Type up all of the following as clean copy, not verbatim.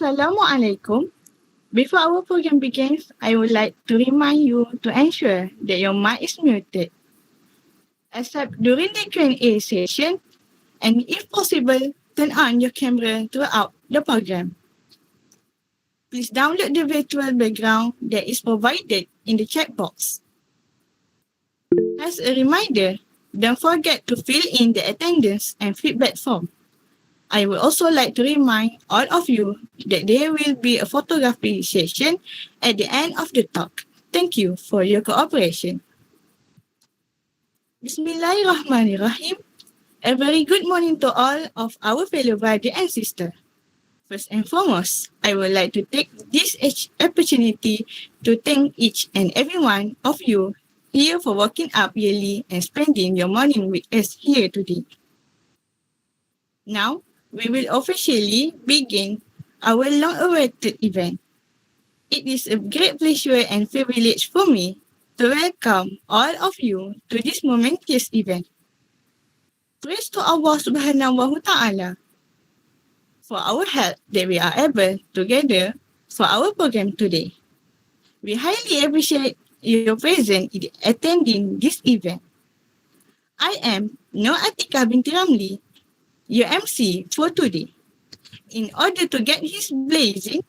Assalamualaikum. Before our program begins, I would like to remind you to ensure that your mic is muted, except during the Q&A session, and if possible, turn on your camera throughout the program. Please download the virtual background that is provided in the chat box. As a reminder, don't forget to fill in the attendance and feedback form. I would also like to remind all of you that there will be a photography session at the end of the talk. Thank you for your cooperation. Bismillahirrahmanirrahim. A very good morning to all of our fellow brother and sister. First and foremost, I would like to take this opportunity to thank each and every one of you here for waking up early and spending your morning with us here today. Now, we will officially begin our long-awaited event. It is a great pleasure and privilege for me to welcome all of you to this momentous event. Praise to Allah Subhanahu wa Ta'ala for our help that we are able to gather for our program today. We highly appreciate your presence in attending this event. I am Nur Atika binti Ramli, your MC for today. In order to get his blazing,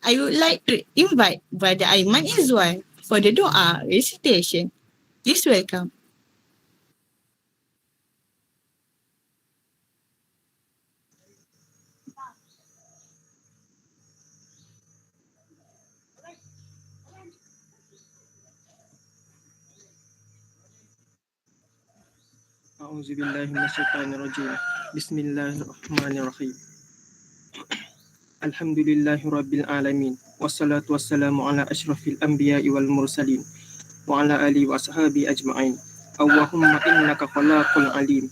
I would like to invite Brother Ahmad Izwan for the doa recitation. Please welcome. أعوذ بالله من الشيطان الرجيم بسم الله الرحمن الرحيم الحمد لله رب العالمين والصلاة والسلام على أشرف الأنبياء والمرسلين وعلى آله وأصحابه أجمعين اللهم إنك خلاق عليم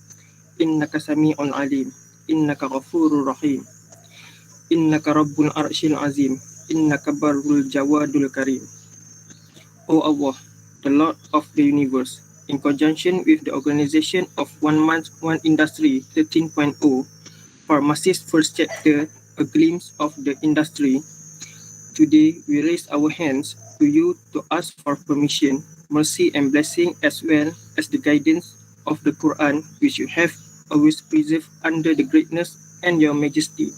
إنك سميع عليم إنك غفور رحيم إنك رب العرش العظيم إنك بر الجواد الكريم. O Allah, the Lord of the universe, in conjunction with the organization of One Month, One Industry 13.0, Pharmacist First Chapter, a glimpse of the industry, today we raise our hands to you to ask for permission, mercy and blessing as well as the guidance of the Quran which you have always preserved under the greatness and your majesty.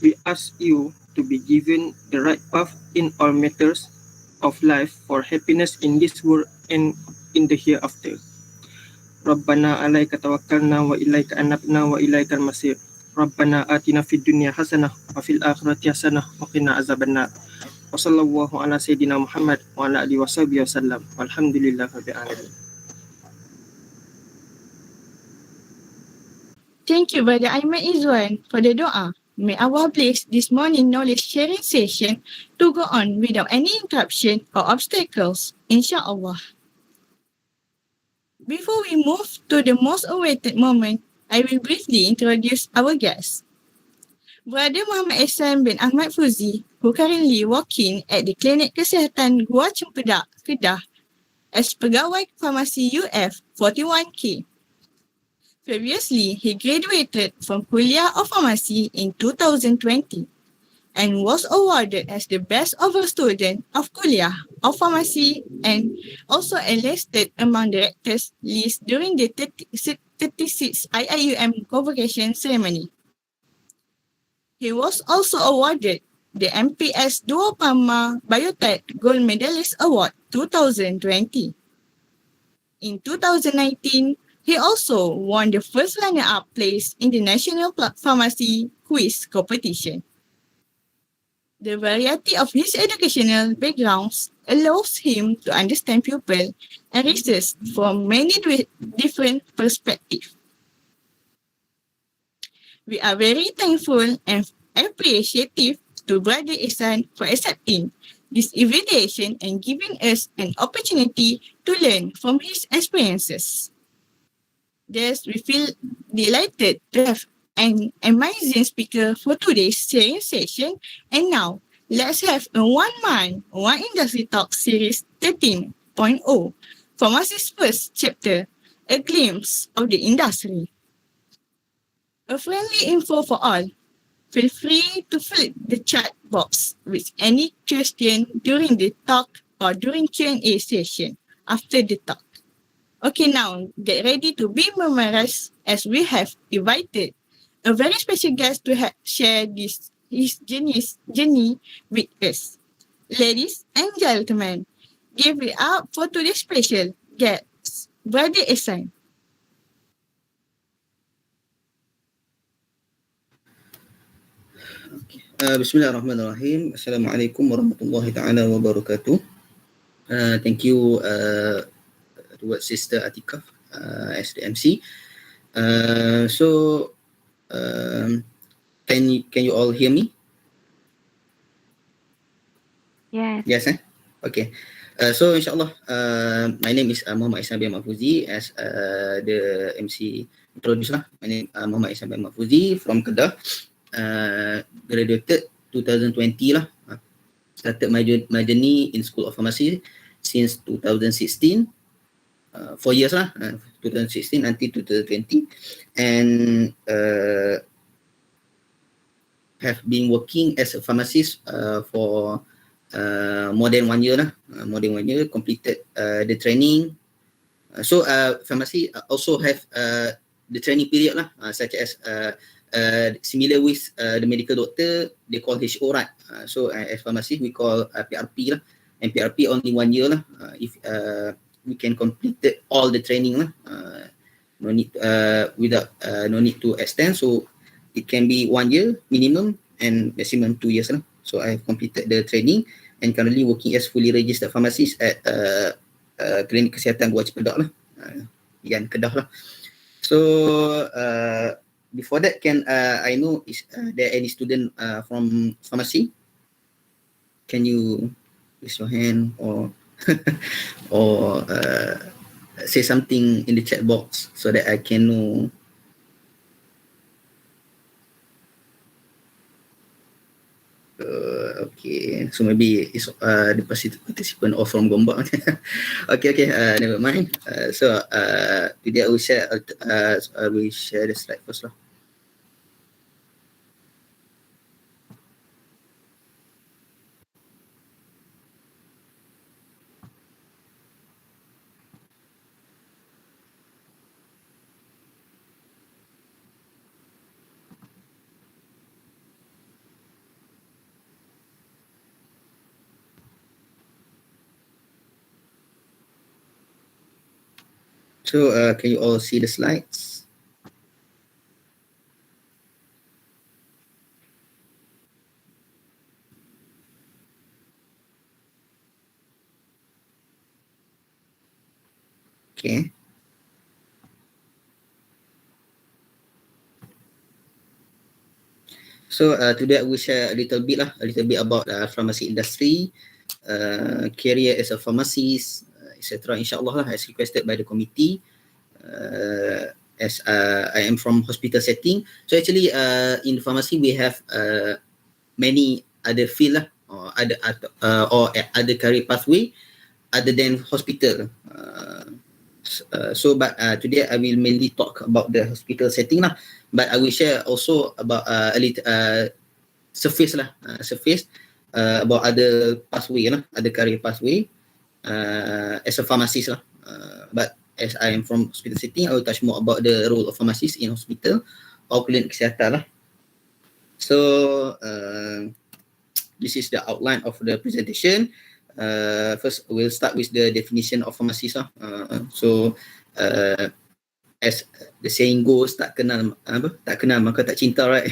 We ask you to be given the right path in all matters of life for happiness in this world and in the hereafter. Rabbana alaika tawakkalna wa ilaika anabna wa ilaikal masir. Rabbana atina fid dunya hasanah wa fil akhirati hasanah wa qina azabannar. Wa sallallahu ala sayyidina Muhammad wa ala alihi washabihi wasallam. Walhamdulillahi rabbil alamin. Thank you, Brother Ahmad Izwan, for the doa. May Allah bless this morning knowledge sharing session to go on without any interruption or obstacles, inshallah. Before we move to the most awaited moment, I will briefly introduce our guest. Brother Muhammad Ihsan bin Ahmad Fuzi, who currently working at the Klinik Kesihatan Gua Cempedak, Kedah, as Pegawai Farmasi UF 41K. Previously, he graduated from Kuliah of Farmasi in 2020 and was awarded as the best overall student of Kuliah of Farmasi and also enlisted among directors list during the 36th IIUM convocation ceremony. He was also awarded the MPS Duo Pharma Biotech Gold Medalist Award 2020. In 2019, he also won the first runner-up place in the National Pharmacy Quiz competition. The variety of his educational backgrounds allows him to understand people and research from many different perspectives. We are very thankful and appreciative to Brother Ihsan for accepting this invitation and giving us an opportunity to learn from his experiences. Thus, we feel delighted to have an amazing speaker for today's sharing session. And now, let's have a One Month, One Industry Talk Series 13.0, Pharmacist's first chapter, a glimpse of the industry. A friendly info for all. Feel free to fill the chat box with any question during the talk or during Q&A session after the talk. Okay, now get ready to be memorized as we have invited a very special guest to share his journey with us. Ladies and gentlemen, give it up for today's special guest, Brother Ihsan. Okay. Bismillahirrahmanirrahim. Assalamualaikum warahmatullahi taala wabarakatuh. Thank you towards Sister Atikah as the MC. So can you all hear me? Yes. Yes, okay. So insyaAllah, my name is Muhammad Ihsan bin Ahmad Fuzi, as the MC introduced lah. My name is Muhammad Ihsan bin Ahmad Fuzi from Kedah. Graduated 2020 lah. Started my journey in School of Pharmacy since 2016. 4 years lah, 2016 until 2020, and have been working as a pharmacist for more than 1 year lah. More than 1 year, completed the training. So pharmacy also have the training period lah, such as similar with the medical doctor, they call HO, right? So as pharmacy we call PRP lah, and PRP only 1 year lah. If we can complete all the training lah, no need without no need to extend. So it can be 1 year minimum and maximum 2 years lah. So I have completed the training and currently working as fully registered pharmacist at klinik kesihatan Gua Cipedak lah, yang Kedah lah. So before that, can I know is there any student from pharmacy? Can you raise your hand or or say something in the chat box so that I can know? Okay, so maybe it's the participant all from Gombak. okay, never mind. So today I will share the slide first lah. So can you all see the slides? Okay. So today I will share a little bit about pharmacy industry, career as a pharmacist, etc. Inshallah lah, as requested by the committee. As I am from hospital setting, so actually in pharmacy we have many other field lah, or other career pathway other than hospital. But today I will mainly talk about the hospital setting lah. But I will share also about a little surface about other pathway lah, other career pathway as a pharmacist lah. But as I am from hospital setting, I will touch more about the role of pharmacist in hospital or klinik kesihatan lah. So this is the outline of the presentation. First, we'll start with the definition of pharmacist lah. As the saying goes, tak kenal maka tak cinta, right?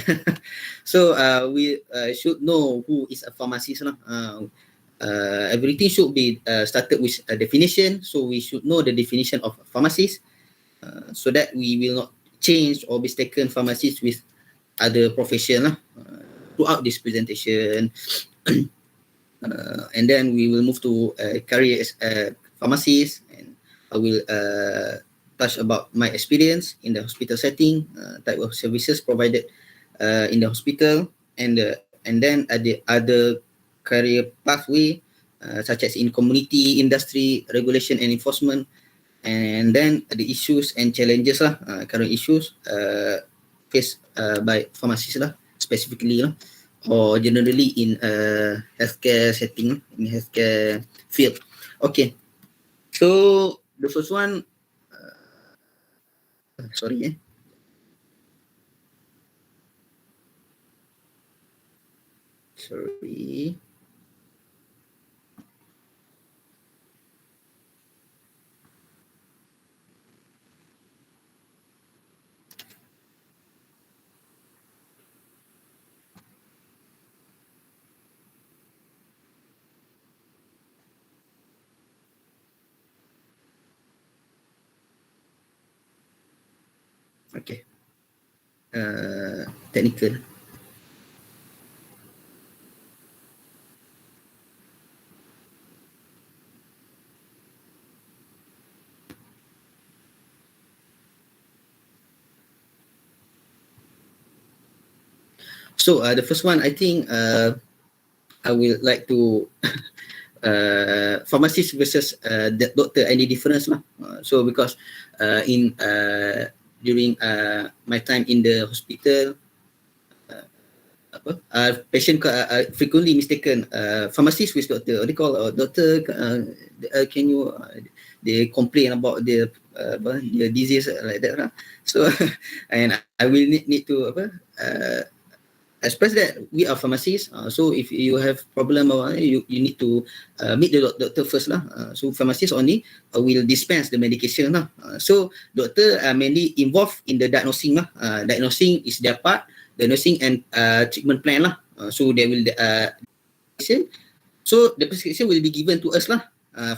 So we should know who is a pharmacist lah. Everything should be started with a definition. So we should know the definition of pharmacist, so that we will not change or mistake pharmacist with other profession lah throughout this presentation. And then we will move to career as a pharmacist, and I will touch about my experience in the hospital setting, type of services provided in the hospital, and then the other career pathway such as in community, industry, regulation and enforcement, and then the issues and challenges lah, current issues faced by pharmacists lah, specifically lah, or generally in healthcare setting, in healthcare field. Okay, so the first one, sorry. Okay. Technical. So the first one, I think I will like to pharmacist versus the doctor, any difference lah. So because during my time in the hospital, patient frequently mistaken pharmacist with doctor. They call doctor, can you? They complain about the disease like that lah. So and I will need to express that we are pharmacists. So if you have problem, you need to meet the doctor first lah. So pharmacists only will dispense the medication lah. So doctor are mainly involved in the diagnosing lah. Diagnosing is their part. Diagnosing and treatment plan lah. So they will so the prescription will be given to us lah.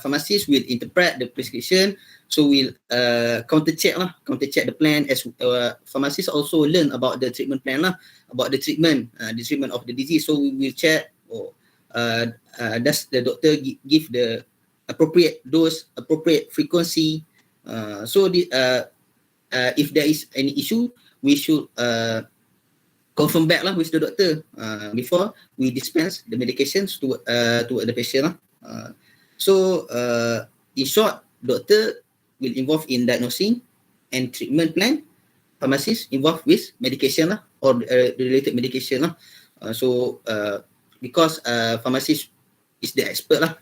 Pharmacists will interpret the prescription. So we'll counter check the plan. As pharmacists also learn about the treatment plan lah, about the treatment of the disease. So we will check, does the doctor give the appropriate dose, appropriate frequency. So if there is any issue, we should confirm back lah with the doctor before we dispense the medications to the patient lah. So in short, doctor will involve in diagnosing and treatment plan. Pharmacist involved with medication lah, or related medication lah. So because pharmacist is the expert lah,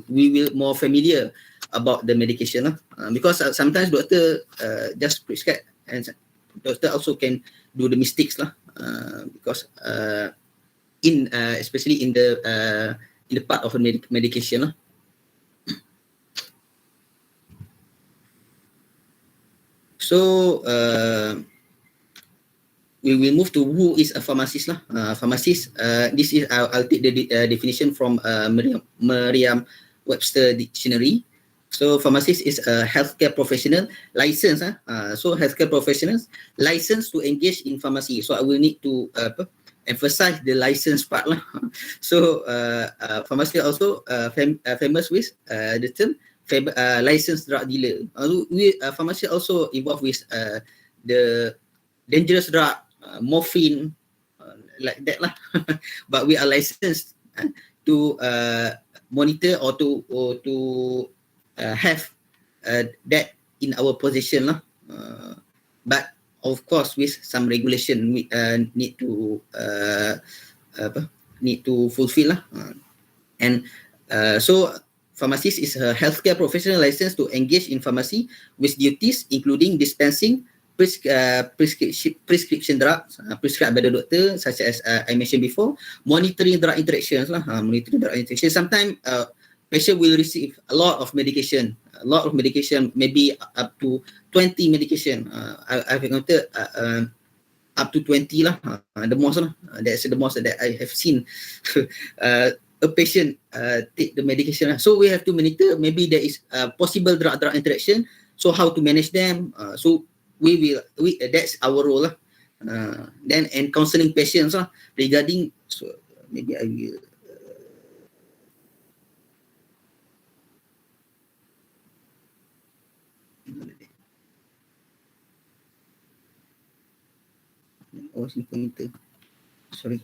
we will more familiar about the medication lah. Because sometimes doctor just prescribe, and doctor also can do the mistakes lah. Because especially in the part of medication lah. So we will move to who is a pharmacist lah. Pharmacist, this is I'll take the definition from Merriam-Webster dictionary. So pharmacist is a healthcare professional licensed. So healthcare professionals licensed to engage in pharmacy. So I will need to emphasize the license part lah. So pharmacy also famous with the term licensed drug dealer. Pharmacy also involved with the dangerous drug, morphine, like that lah. But we are licensed to monitor or to have that in our possession lah. But of course with some regulation we need to fulfill lah. And so pharmacist is a healthcare professional licensed to engage in pharmacy with duties including dispensing prescription drugs prescribed by the doctor, such as I mentioned before, monitoring drug interactions lah. Monitoring drug interactions. Sometimes patient will receive a lot of medication, maybe up to 20 medication. I've noted up to 20 lah, the most lah. That's the most that I have seen. A patient take the medication. So we have to monitor. Maybe there is a possible drug interaction. So how to manage them? So that's our role lah. Then and counseling patients lah regarding. So maybe I will. Oh, monitor. Sorry.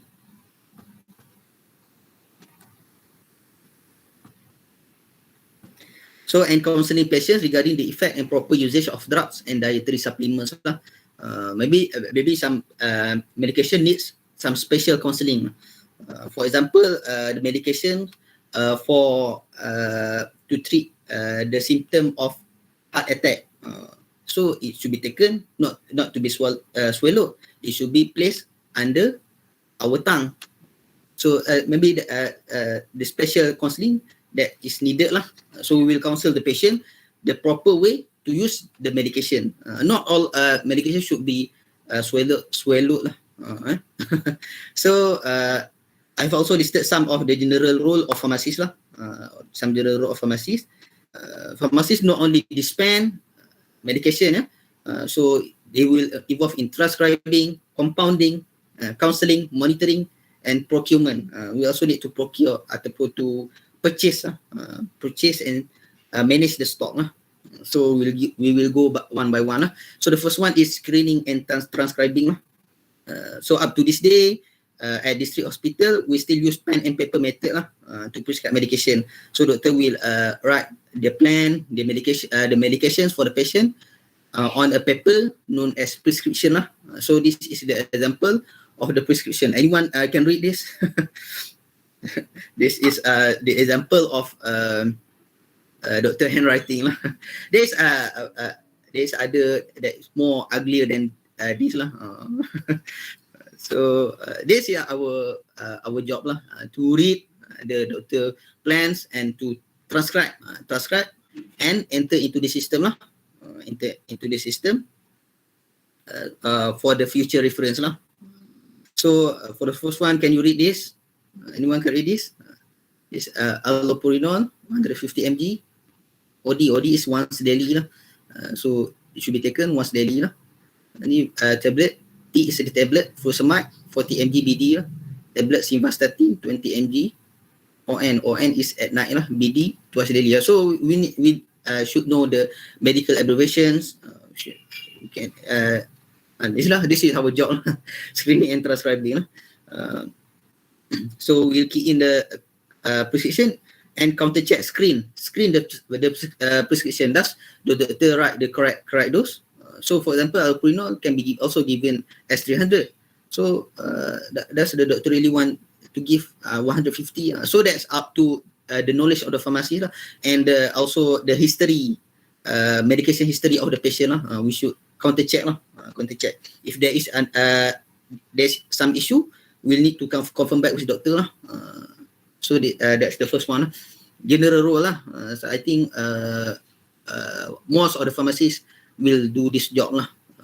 So, and counseling patients regarding the effect and proper usage of drugs and dietary supplements. Maybe some medication needs some special counseling. For example, the medication to treat the symptom of heart attack. So it should be taken, not to be swallowed. It should be placed under our tongue. So maybe the special counseling that is needed lah. So we will counsel the patient the proper way to use the medication. Not all medication should be swallowed lah. So I've also listed some of the general role of pharmacists lah. Some general role of pharmacists. Pharmacists not only dispense medication, so They will involve in transcribing, compounding, counseling, monitoring, and procurement. We also need to procure ataupun to purchase and manage the stock. So we will go one by one. So the first one is screening and transcribing. So up to this day, at district hospital, we still use pen and paper method to prescribe medication. So doctor will write the plan, the medications for the patient on a paper known as prescription. So this is the example of the prescription. Anyone can read this? This is the example of doctor handwriting. There's other that is more uglier than this . So this is our job to read the doctor plans and to transcribe and enter into the system for the future reference . So for the first one, can you read this? Anyone can read this? This allopurinol 150 mg. OD is once daily . So it should be taken once daily . Ini tablet. T is the tablet. Fusamide 40 mg BD . Tablet simvastatin 20 mg. ON is at night . BD twice daily . So we should know the medical abbreviations. We can this is our job. Screening and transcribing . So we'll key in the prescription and counter check screen the prescription. Does the doctor write the correct dose? So for example, allopurinol can be also given as 300. So does the doctor really want to give 150? So that's up to the knowledge of the pharmacy and also the history, medication history of the patient. We should counter check. If there is there's some issue, we'll need to confirm back with doctor . So that's the first one. General rule . So I think most of the pharmacists will do this job .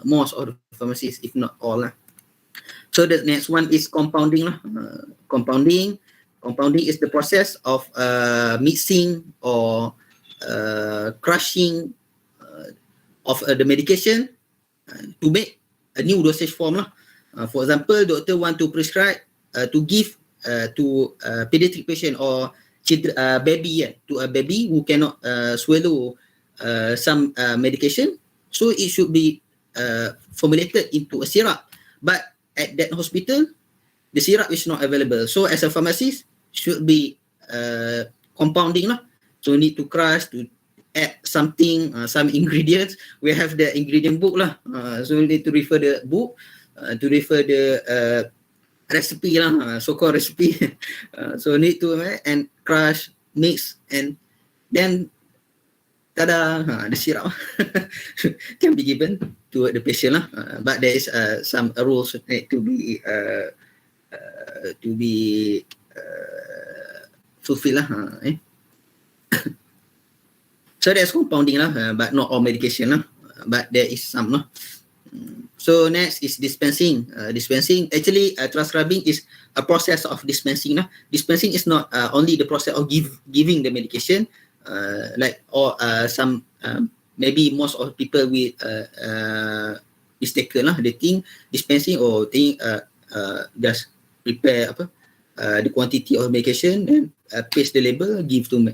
Most of the pharmacists, if not all . So the next one is compounding . Compounding is the process of mixing or crushing of the medication to make a new dosage form . For example, doctor want to prescribe to give to a pediatric patient or baby, to a baby who cannot swallow some medication. So it should be formulated into a syrup. But at that hospital, the syrup is not available. So as a pharmacist, should be compounding . So need to crush, to add something, some ingredients. We have the ingredient book . So we need to refer the book, to refer the recipe , so-called recipe. So need to and crush, mix, and then tada, the syrup can be given to the patient . But there is some rules need to be fulfilled . So that's compounding but not all medication . But there is some . So next is dispensing. Dispensing, actually transcribing is a process of dispensing . Dispensing is not only the process of giving the medication, like or some maybe most of people will mistaken . They think dispensing or think just prepare the quantity of medication and paste the label, give to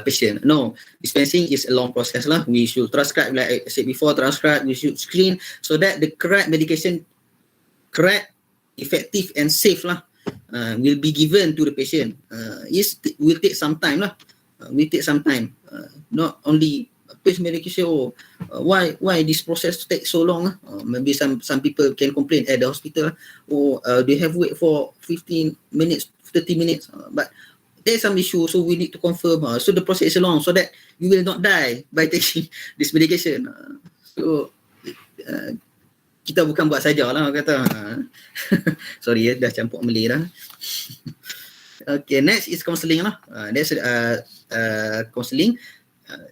patient. No, dispensing is a long process . We should transcribe, like I said before, we should screen so that the correct medication, correct, effective and safe will be given to the patient. It will take some time . Will take some time. Not only paste medication. Why this process take so long? Maybe some people can complain at the hospital. They have wait for 15 minutes, 30 minutes. But there's some issue, so we need to confirm. So the process is long, so that you will not die by taking this medication. So kita bukan buat saja kata. Sorry dah campur Malay dah. Okay, next is counselling . That's counselling.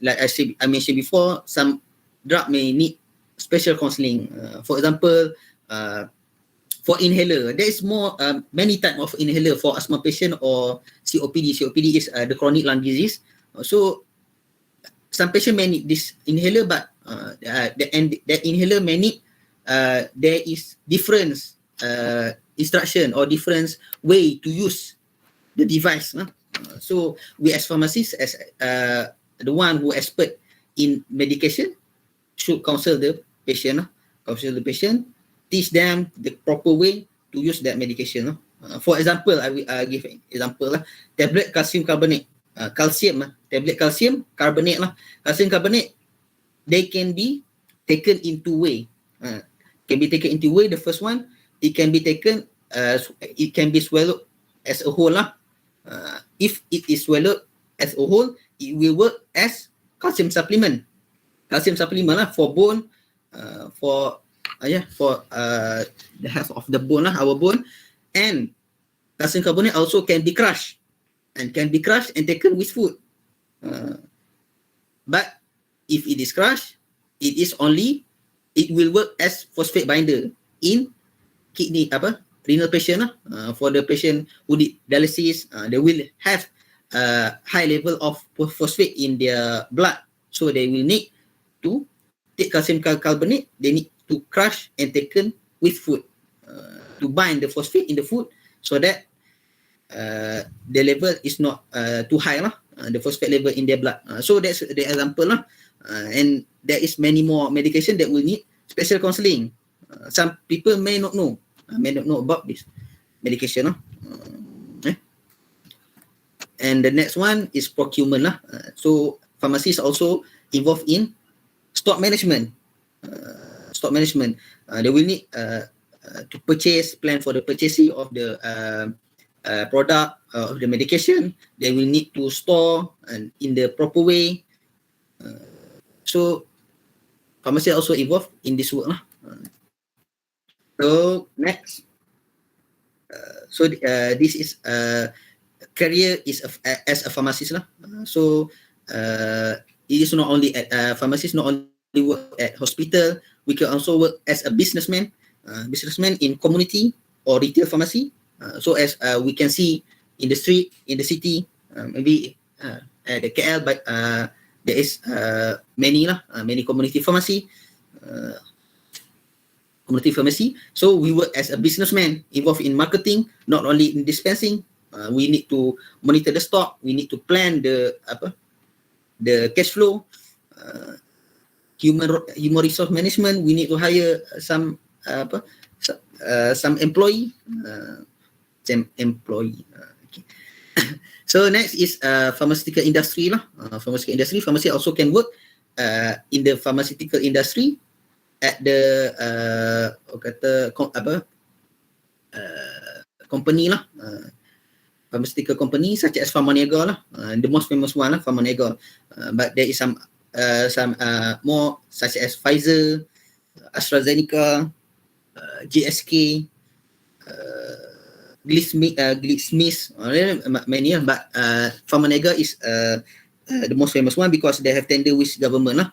Like I mentioned before, some drug may need special counselling. For example, for inhaler, there is more many type of inhaler for asthma patient or COPD. COPD is the chronic lung disease. So some patient may need this inhaler, but And that inhaler may need there is different instruction or different way to use the device. So we as pharmacists, as the one who expert in medication, should counsel the patient, teach them the proper way to use that medication. For example, I will give an example. Tablet calcium carbonate, tablet calcium carbonate. Calcium carbonate, they can be taken in two way. The first one, it can be taken, it can be swallowed as a whole. If it is swallowed as a whole, it will work as calcium supplement. For bone, for the health of the bone, our bone. And calcium carbonate also can be crushed and taken with food. But if it is crushed, it will work as phosphate binder in kidney, renal patient. For the patient who did dialysis, they will have high level of phosphate in their blood, so they will need to take calcium carbonate. They need to crush and taken with food to bind the phosphate in the food, so that the level is not too high, the phosphate level in their blood. So that's the example, and there is many more medication that will need special counseling. Some people may not know about this medication. And the next one is procurement. So pharmacists also involved in stock management. They will need to plan for the purchasing of the product of the medication. They will need to store and in the proper way. So pharmacy also involved in this work. So next, this is career is as a pharmacist. So it is not only at pharmacist, not only work at hospital. We can also work as a businessman in community or retail pharmacy. So as we can see in the street, in the city, maybe at the KL, but there is many community pharmacy. So we work as a businessman involved in marketing, not only in dispensing. We need to monitor the stock. We need to plan the cash flow. Human resource management. We need to hire some employee. Okay. So next is pharmaceutical industry. Pharmacy also can work in the pharmaceutical industry at the company pharmaceutical company such as Pharmaniaga the most famous one Pharmaniaga, but there is some more such as Pfizer, AstraZeneca, GSK, GlaxoSmith, many, but Pharmaniaga is the most famous one because they have tender with government.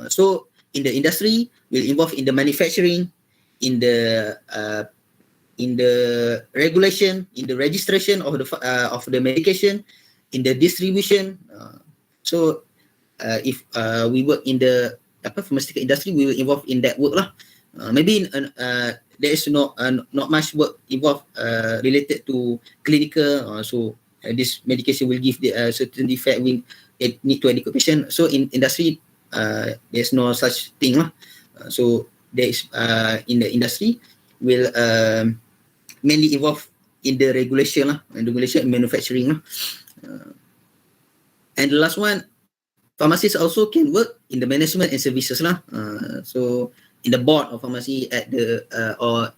So in the industry, will involve in the manufacturing, in the regulation, in the registration of the medication, in the distribution. So if we work in the pharmaceutical industry, we will involve in that work. Maybe there is not much work involved related to clinical. So this medication will give the certain defect, will need to adequate patient. So in industry, there's no such thing. So there is in the industry will mainly involved in the regulation and manufacturing. And the last one, pharmacists also can work in the management and services. So in the board of pharmacy at the or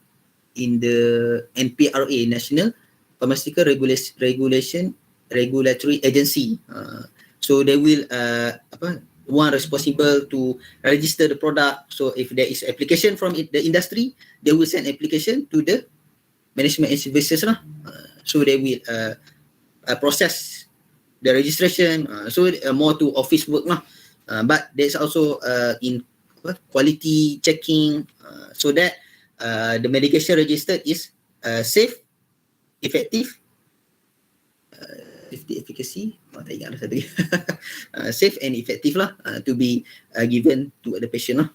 in the NPRA, National Pharmaceutical Regulatory Agency. So they will one responsible to register the product. So if there is application from the industry, they will send application to the management and services. So they will process the registration. So more to office work. But there's also in quality checking, so that the medication registered is safe, effective, safety efficacy, tak ingat dah satu lagi. Safe and effective lah, to be given to the patient lah.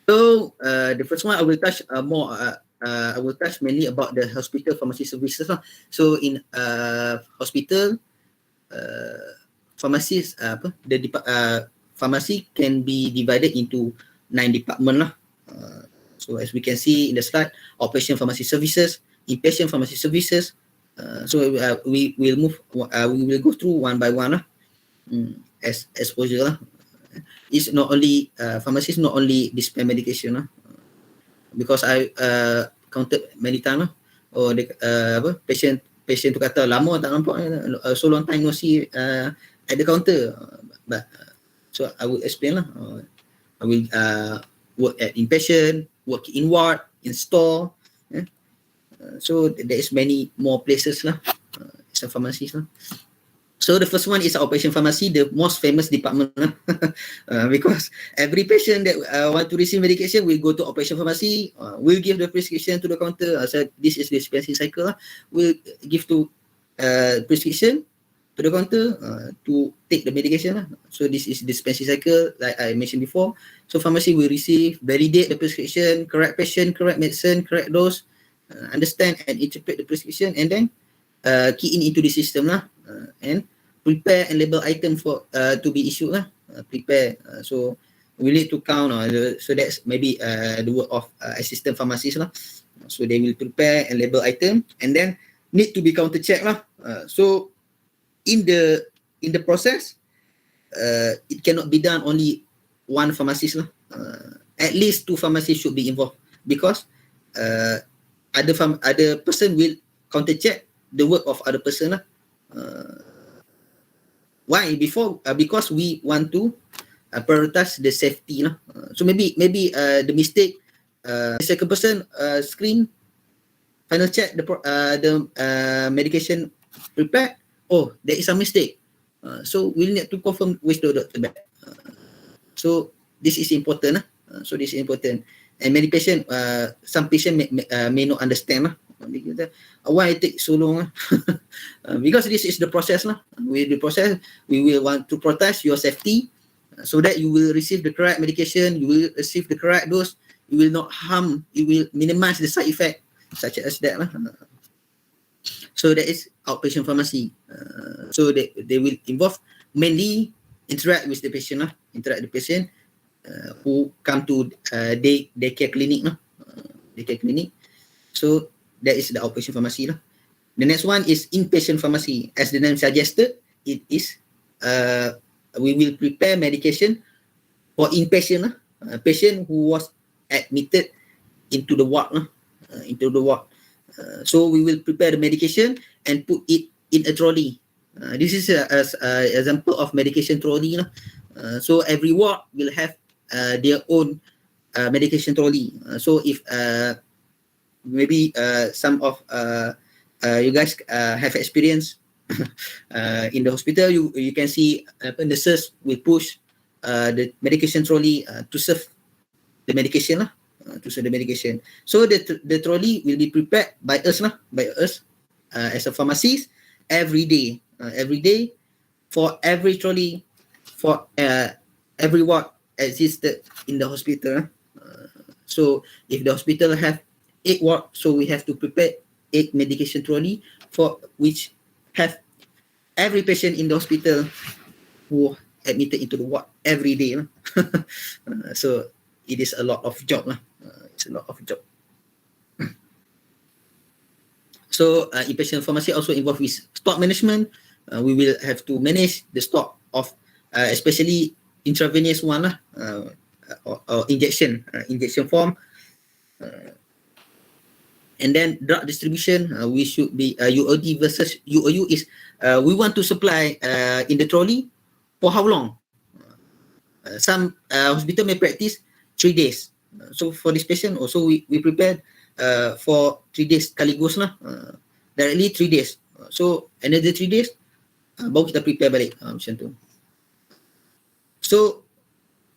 So the first one I will touch I will touch mainly about the hospital pharmacy services lah. So in hospital, pharmacies pharmacy can be divided into 9 department lah. So as we can see in the slide, operation pharmacy services, inpatient pharmacy services. So we will go through one by one lah, as exposure lah. It's not only pharmacists not only dispense medication lah, because I counted many times lah. Or patient tu kata lama tak nampak, so long time no see at the counter. But so I will explain lah. I will work at inpatient, work in ward, in store. So there is many more places lah. It's a pharmacist lah. So the first one is operation pharmacy, the most famous department lah. Because every patient that want to receive medication will go to operation pharmacy. Will give the prescription to the counter. So this is the dispensing cycle lah. Will give to prescription to the counter to take the medication lah. So this is dispensing cycle like I mentioned before. So pharmacy will receive, validate the prescription, correct patient, correct medicine, correct dose, understand and interpret the prescription, and then key in into the system lah, and prepare and label item for to be issued lah. Prepare, so we need to count. So that's maybe the work of assistant pharmacist lah. So they will prepare and label item, and then need to be counter check lah. So in the process, it cannot be done only one pharmacist lah. At least 2 pharmacists should be involved, because other person will counter check the work of other person lah. Why? Because we want to prioritize the safety lah. So maybe the mistake, the second person screen final check the medication prepared. Oh, there is a mistake. So we need to confirm with the doctor back. So this is important lah. So this is important. And many patient, some patient may not understand lah. Why it take so long? Because this is the process lah. With the process, we will want to protect your safety, so that you will receive the correct medication, you will receive the correct dose, you will not harm, you will minimize the side effect, such as that lah. So that is outpatient pharmacy. So they will involve mainly interact with the patient lah, interact with the patient who come to daycare clinic lah, daycare clinic. So that is the outpatient pharmacy lah. The next one is inpatient pharmacy. As the name suggested, it is we will prepare medication for inpatient lah, patient who was admitted into the ward lah, into the ward. So we will prepare the medication and put it in a trolley. This is an example of medication trolley lah. So every ward will have their own medication trolley. So if maybe some of you guys have experience in the hospital, you can see nurses will push the medication trolley to serve the medication lah, to serve the medication. So the trolley will be prepared by us lah, as a pharmacist every day for every trolley, for every ward existed in the hospital. So if the hospital have 8 ward, so we have to prepare 8 medication trolley for which have every patient in the hospital who admitted into the ward every day. So it is a lot of job lah. It's a lot of job. So inpatient pharmacy also involved with stock management. We will have to manage the stock of especially intravenous one lah, or injection form. And then drug distribution, we should be UOD versus UOU is we want to supply in the trolley for how long? Some hospital may practice 3 days. So for this patient also we prepared for 3 days sekaligus lah, directly 3 days. So another 3 days baru kita prepare balik macam tu. So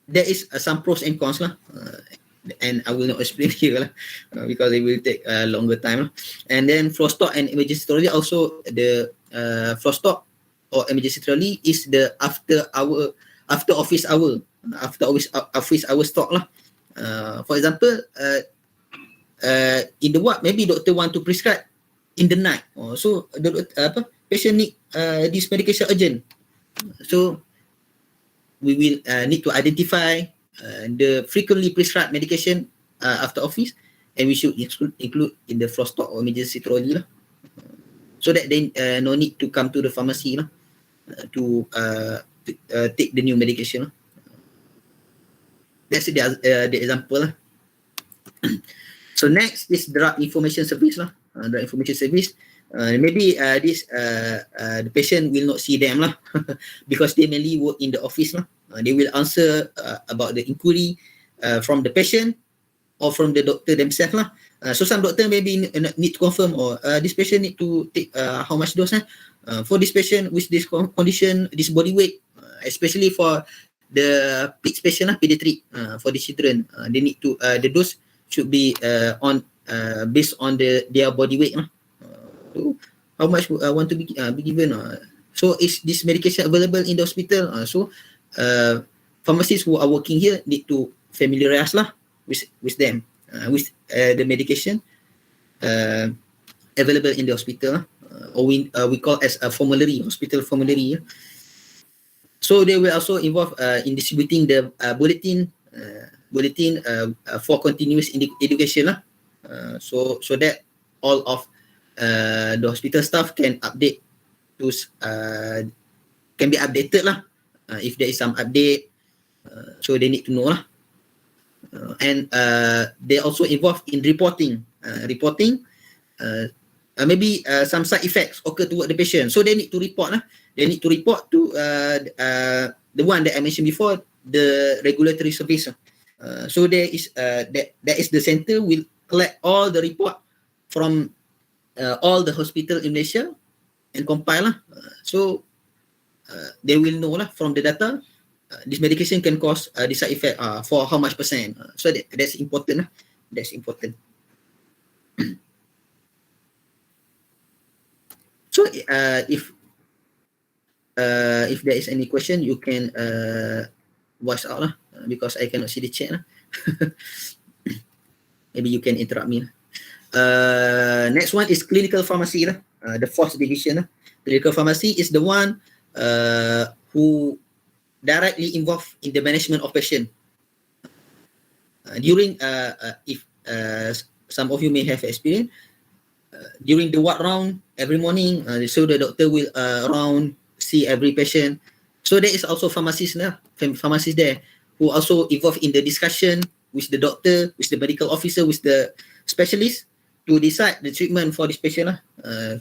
there is some pros and cons lah. and I will not explain here lah, because it will take a longer time lah. And then floor stock and emergency trolley, also the floor stock or emergency trolley is the after office hour stock lah. For example, in the ward, maybe doctor want to prescribe in the night. So the patient need this medication urgent. So we will need to identify the frequently prescribed medication after office, and we should include in the floor stock or emergency trolley lah. So that they no need to come to the pharmacy lah, to take the new medication lah. That's the example lah. So next is drug information service lah. Drug information service. Maybe the patient will not see them lah, because they mainly work in the office lah. They will answer about the inquiry from the patient or from the doctor themselves lah. So some doctor maybe need to confirm, this patient need to take how much dose for this patient with this condition, this body weight, especially for the PICS patient lah, pediatric, for the children, they need to the dose should be on based on their body weight lah. So how much want to be given? So is this medication available in the hospital? So pharmacists who are working here need to familiarize lah with them, with the medication available in the hospital, or we call as a formulary, hospital formulary. So they will also involve in distributing the bulletin for continuous education lah. So that all of the hospital staff can update to can be updated lah. If there is some update, so they need to know lah. And they also involved in reporting. Maybe some side effects occur toward the patient, so they need to report lah. They need to report to the one that I mentioned before, the regulatory service. So there is the center will collect all the report from all the hospital in Malaysia and compile lah. So they will know lah from the data, this medication can cause this side effect for how much percent. So that's important lah. That's important. So if there is any question, you can voice out lah, because I cannot see the chat lah. Maybe you can interrupt me lah. Next one is clinical pharmacy lah, the fourth division lah. Clinical pharmacy is the one who directly involved in the management of patient. During if some of you may have experience, during the ward round every morning, so the doctor will round see every patient. So there is also pharmacist lah, pharmacist there who also involved in the discussion with the doctor, with the medical officer, with the specialist to decide the treatment for this patient lah,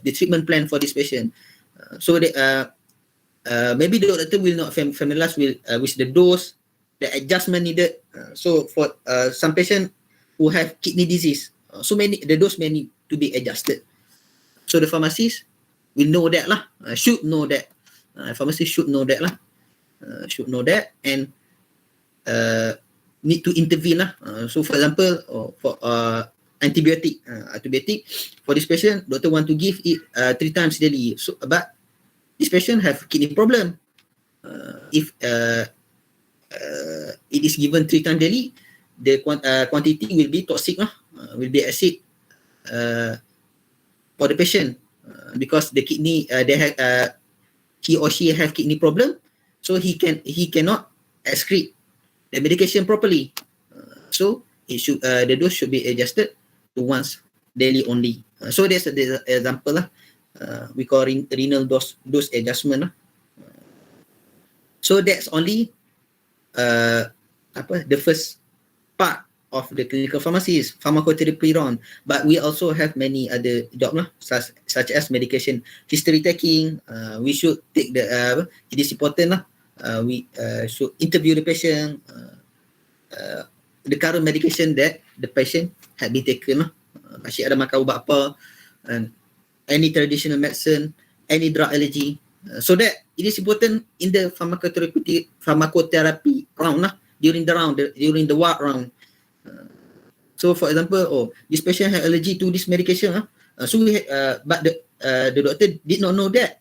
the treatment plan for this patient. So they, maybe the doctor will not familiarize with the dose, the adjustment needed. So for some patient who have kidney disease, so the dose may need to be adjusted. So the pharmacist will know that lah, should know that. Pharmacist should know that lah, and need to intervene lah. So for example, for antibiotic for this patient, doctor want to give it 3 times daily. So but this patient have kidney problem. If it is given 3 times daily, the quantity will be toxic lah, will be acid for the patient, because the kidney they have he or she have kidney problem, so he cannot excrete the medication properly. So it should the dose should be adjusted to once daily only. So that's the example lah. We call renal dose adjustment lah. So that's only the first part of the clinical pharmacy is pharmacotherapy round, but we also have many other job lah, such as medication history taking. We should take the it is important lah. We should interview the patient, the current medication that the patient had been taken lah. Asyik ada makan ubat apa, and any traditional medicine, any drug allergy. So that it is important in the pharmacotherapy round lah, during the ward round. So for example, this patient had allergy to this medication. But the doctor did not know that.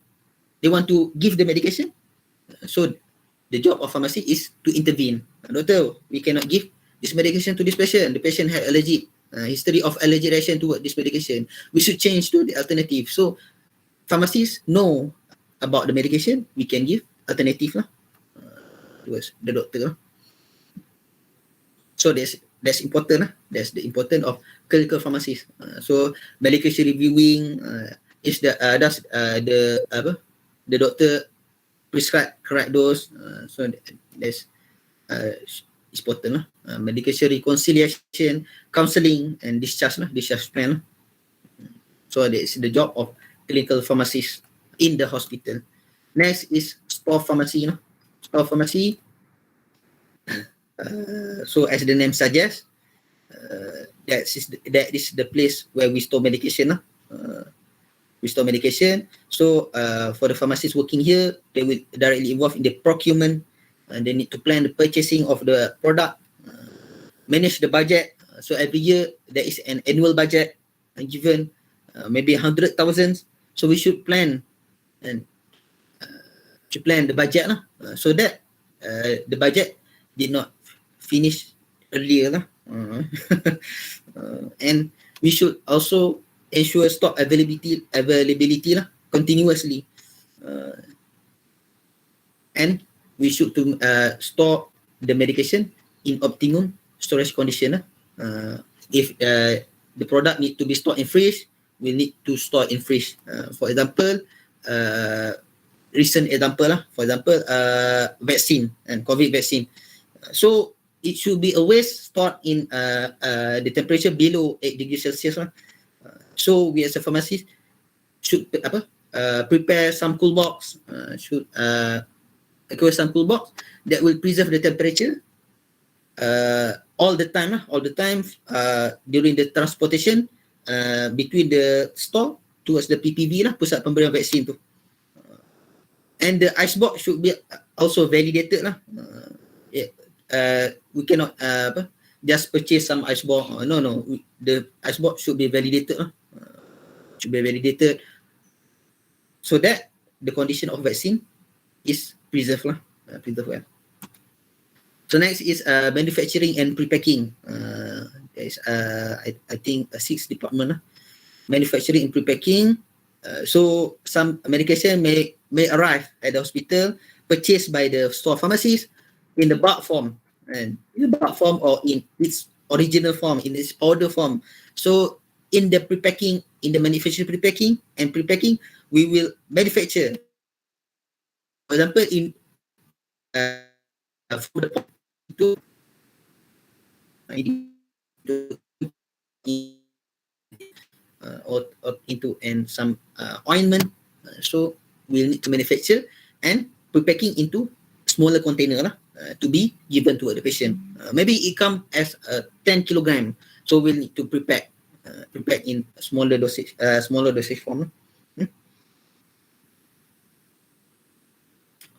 They want to give the medication. So the job of pharmacy is to intervene. Doctor, we cannot give this medication to this patient. The patient had allergy, history of allergy reaction toward this medication. We should change to the alternative. So pharmacists know about the medication. We can give alternative towards the doctor. So that's important. That's the importance of clinical pharmacist. So medication reviewing is the doctor prescribe correct dose. So that's important. Medication reconciliation, counselling, and discharge plan. So that's the job of clinical pharmacist in the hospital. Next is store pharmacy. Store pharmacy. So as the name suggests, that is the place where we store medication. We store medication. So for the pharmacists working here, they will directly involved in the procurement. They need to plan the purchasing of the product, manage the budget. So every year there is an annual budget given, maybe 100,000. So we should plan and to plan the budget so that the budget did not finish earlier. And we should also ensure stock availability continuously, and we should store the medication in optimum storage condition. If the product need to be stored in fridge, we need to store in fridge. For example, recent example, vaccine and COVID vaccine. So it should be always stored in the temperature below 8 degrees Celsius. So we as a pharmacist should prepare some cool box, acquire some cool box that will preserve the temperature all the time during the transportation between the store towards the PPV pusat pemberian vaksin tu. And the ice box should be also validated we cannot just purchase some ice box. No, the ice box should be validated. So that the condition of vaccine is preserved well. So next is manufacturing and prepacking. There is I think a 6th department. Manufacturing and prepacking. So some medication may arrive at the hospital, purchased by the store pharmacist in the bulk form, and in the bulk form or in its original form, in its powder form. So in the prepacking, in the manufacturing prepacking and prepacking, we will manufacture. For example, in food or into and some ointment. So we'll need to manufacture and prepacking into smaller container to be given to the patient. Maybe it come as 10 kilogram. So we'll need to prepack in smaller dosage form.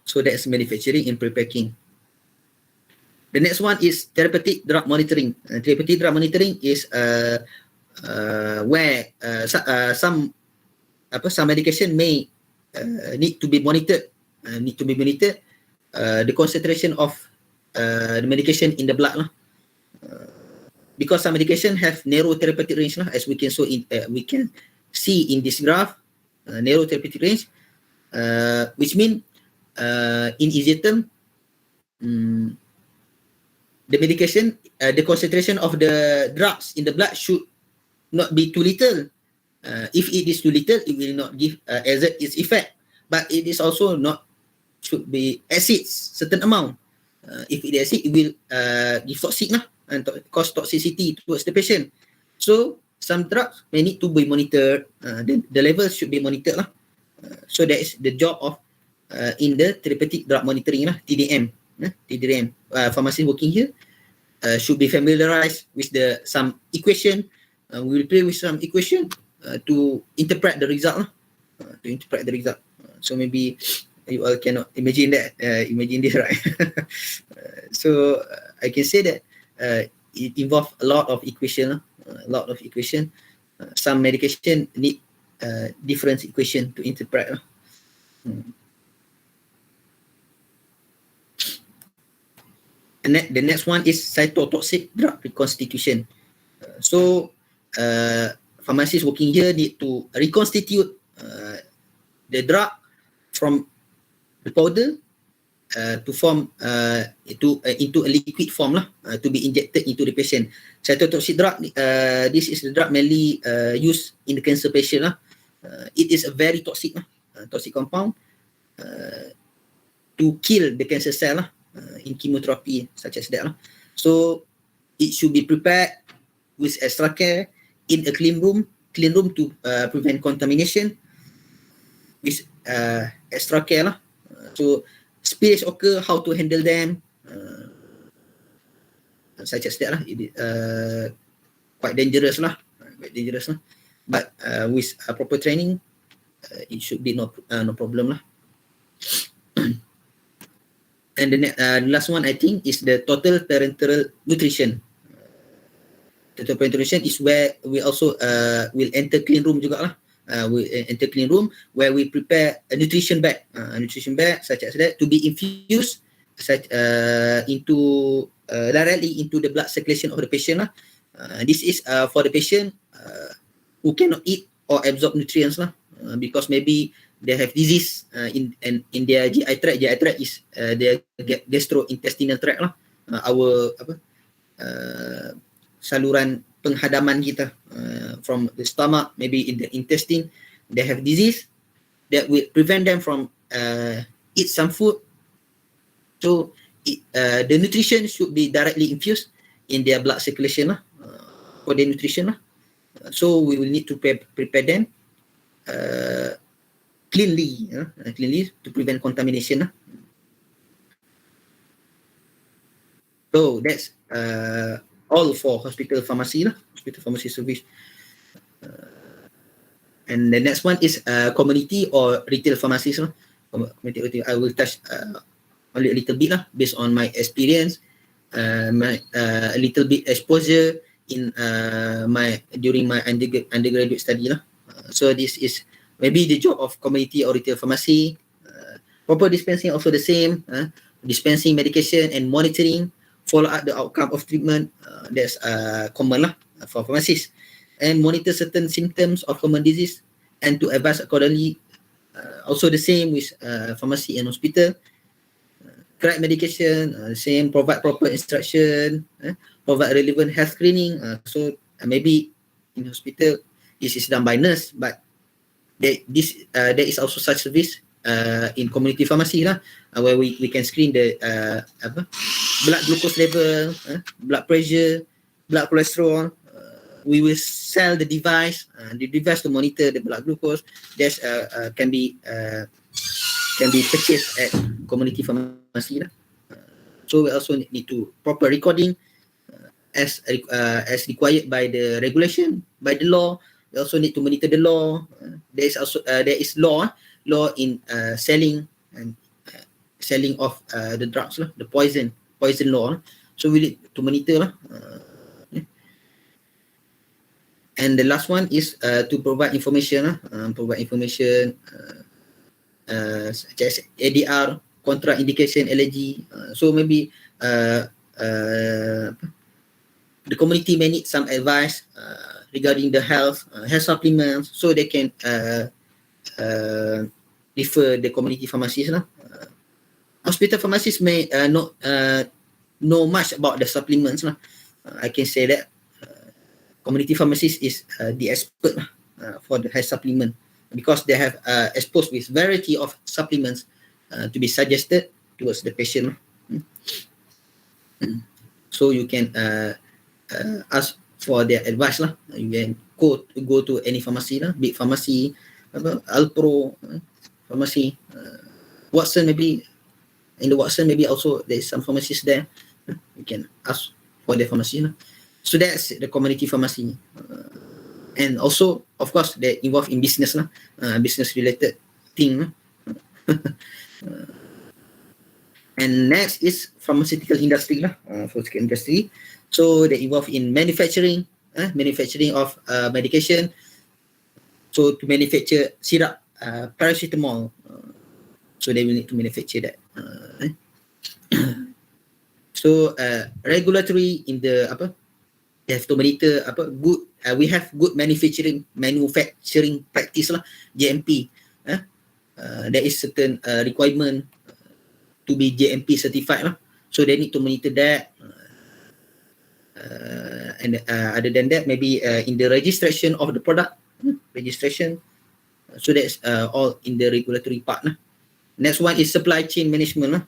So that's manufacturing and prepacking. The next one is therapeutic drug monitoring. Therapeutic drug monitoring is where some medication may need to be monitored. The concentration of the medication in the blood, because some medication have narrow therapeutic range, as we can see in this graph, narrow therapeutic range, which means in easy term, the medication, the concentration of the drugs in the blood should not be too little. If it is too little, it will not give exert its effect. But it is also not should be exceeds certain amount. If it exceeds, it will give toxic and cause toxicity towards the patient. So some drugs may need to be monitored. The levels should be monitored. So that is the job of in the therapeutic drug monitoring, TDM. TDM. Pharmacists working here should be familiarized with some equation. We will play with some equation to interpret the result. So maybe you all cannot imagine that. Imagine this, right? So I can say that it involves a lot of equation. Some medication need different equation to interpret. And the next one is cytotoxic drug reconstitution. So pharmacists working here need to reconstitute the drug from the powder to form into a liquid form to be injected into the patient. Cytotoxic drug, this is the drug mainly used in the cancer patient. It is a very toxic compound to kill the cancer cell in chemotherapy such as that. So it should be prepared with extra care in a clean room to prevent contamination with extra care. So spills occur, how to handle them, such as that. It quite dangerous But with proper training, it should be no problem . And the last one I think is the total parenteral nutrition. Total parenteral nutrition is where we also will enter clean room juga . We enter clean room where we prepare a nutrition bag such as that to be infused into directly into the blood circulation of the patient . This is for the patient who cannot eat or absorb nutrients because maybe they have disease in their GI tract. GI tract is their gastrointestinal tract our saluran penghadaman kita from the stomach, maybe in the intestine. They have disease that will prevent them from eat some food. So the nutrition should be directly infused in their blood circulation for their nutrition. So we will need to prepare them cleanly to prevent contamination. So that's all for hospital pharmacy service. And the next one is community or retail pharmacies. I will touch only a little bit based on my experience, my a little bit exposure in during my undergraduate study. So this is maybe the job of community or retail pharmacy. Proper dispensing also the same. Dispensing medication and monitoring, follow up the outcome of treatment. That's common for pharmacists. And monitor certain symptoms of common disease and to advise accordingly. Also the same with pharmacy and hospital. Correct medication, same, provide proper instruction, provide relevant health screening. So maybe in hospital this is done by nurse, but there is also such service in community pharmacy where we can screen the blood glucose level, blood pressure, blood cholesterol. We will sell the device to monitor the blood glucose. That can be purchased at community pharmacy. So we also need to proper recording as required by the regulation, by the law. We also need to monitor the law. There is law in selling and selling of the drugs, the poison law. So we need to monitor. And the last one is to provide information, such as ADR, contraindication, allergy. So maybe the community may need some advice regarding the health supplements, so they can refer the community pharmacies. Hospital pharmacists may not know much about the supplements. I can say that community pharmacist is the expert for the health supplement because they have exposed with variety of supplements to be suggested towards the patient. So you can ask for their advice. You can go to any pharmacy, big pharmacy, Alpro pharmacy, Watson maybe. In the Watson maybe also there is some pharmacists there. You can ask for the pharmacy. So that's the community pharmacy. And also, of course, they're involved in business, business related thing. And next is pharmaceutical industry. So they involved in manufacturing of medication. So to manufacture syrup, paracetamol, so they will need to manufacture that. So regulatory in the they have to monitor good. We have good manufacturing practice lah, GMP. There is certain requirement to be GMP certified lah. So they need to monitor that. And other than that, maybe in the registration of the product, registration. So that's all in the regulatory part lah. Next one is supply chain management lah.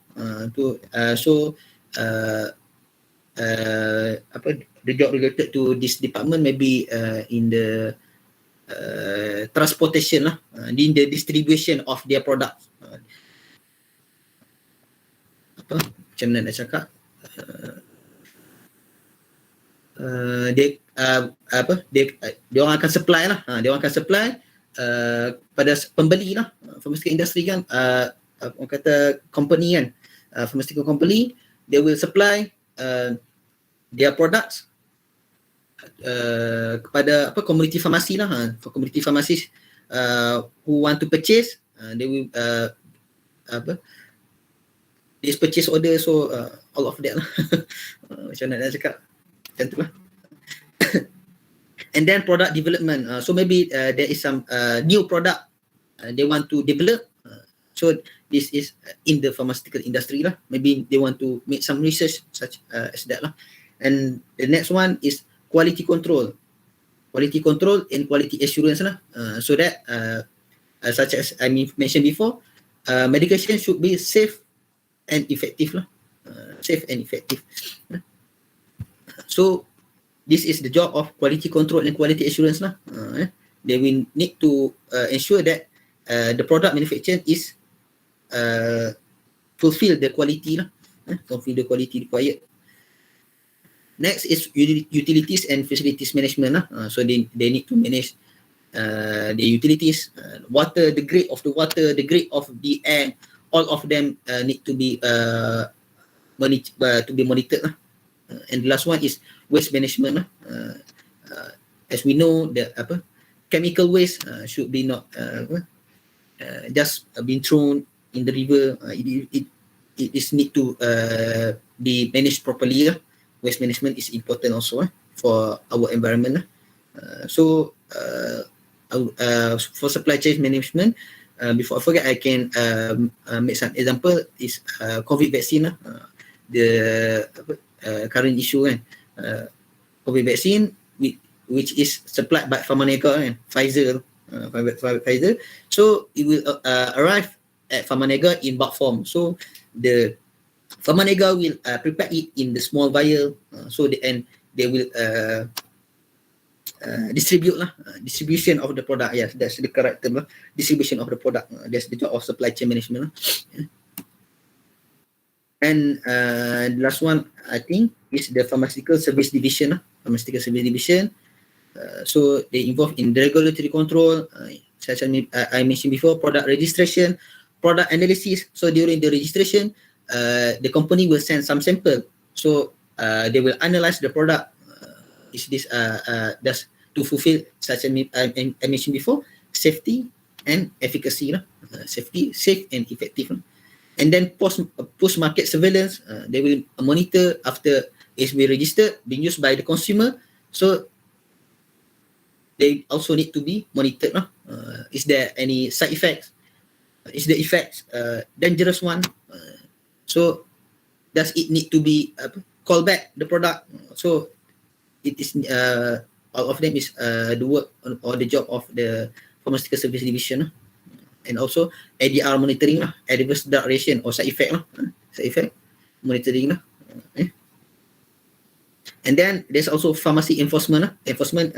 The job related to this department maybe in the transportation lah, in the distribution of their products. Macam mana nak cakap? Dia orang akan supply lah. Dia orang akan supply pada pembeli lah. Pharmaceutical industry kan, orang kata company kan, pharmaceutical company, they will supply their products kepada community pharmacy lah. For community pharmacies who want to purchase, they will this purchase order, so all of that lah. Macam mana nak cakap, macam tu lah. And then product development, so maybe there is some new product they want to develop, so this is in the pharmaceutical industry lah. Maybe they want to make some research such as that lah. And the next one is quality control and quality assurance lah. So that such as I mentioned before, medication should be safe and effective lah. So this is the job of quality control and quality assurance lah. They will need to ensure that the product manufactured is fulfill the quality lah, fulfill the quality required. Next is utilities and facilities management lah. So they need to manage the utilities, water, the grade of the water, the grade of the air, all of them need to be monitored lah. And the last one is waste management lah. As we know, the chemical waste should be not just being thrown in the river. It is need to be managed properly lah. Waste management is important also for our environment. So for supply chain management, before I forget, I can make some example is COVID vaccine lah. The current issue kan, COVID vaccine which is supplied by Pharmacist, Pfizer. So it will arrive at Pharmacist in bulk form. So the Pharmacist will prepare it in the small vial, so they will distribute lah. Distribution of the product, yes, that's the correct term lah. Distribution of the product, that's the job of supply chain management lah. And the last one I think is the pharmaceutical service division lah. Pharmaceutical service division. So they involve in the regulatory control, such as I mentioned before, product registration, product analysis. So during the registration, the company will send some sample. So they will analyze the product. Is this does to fulfill, such as I mentioned before, safety and efficacy lah. Safety, safe and effective lah. And then post market surveillance, they will monitor after it's been registered, being used by the consumer. So they also need to be monitored lah. Is there any side effects? Is the effects dangerous one? So does it need to be call back the product? So it is all of them is the work or the job of the pharmaceutical service division. And also ADR monitoring lah, adverse drug reaction or side effect lah, side effect monitoring lah. And then there's also pharmacy enforcement lah. Enforcement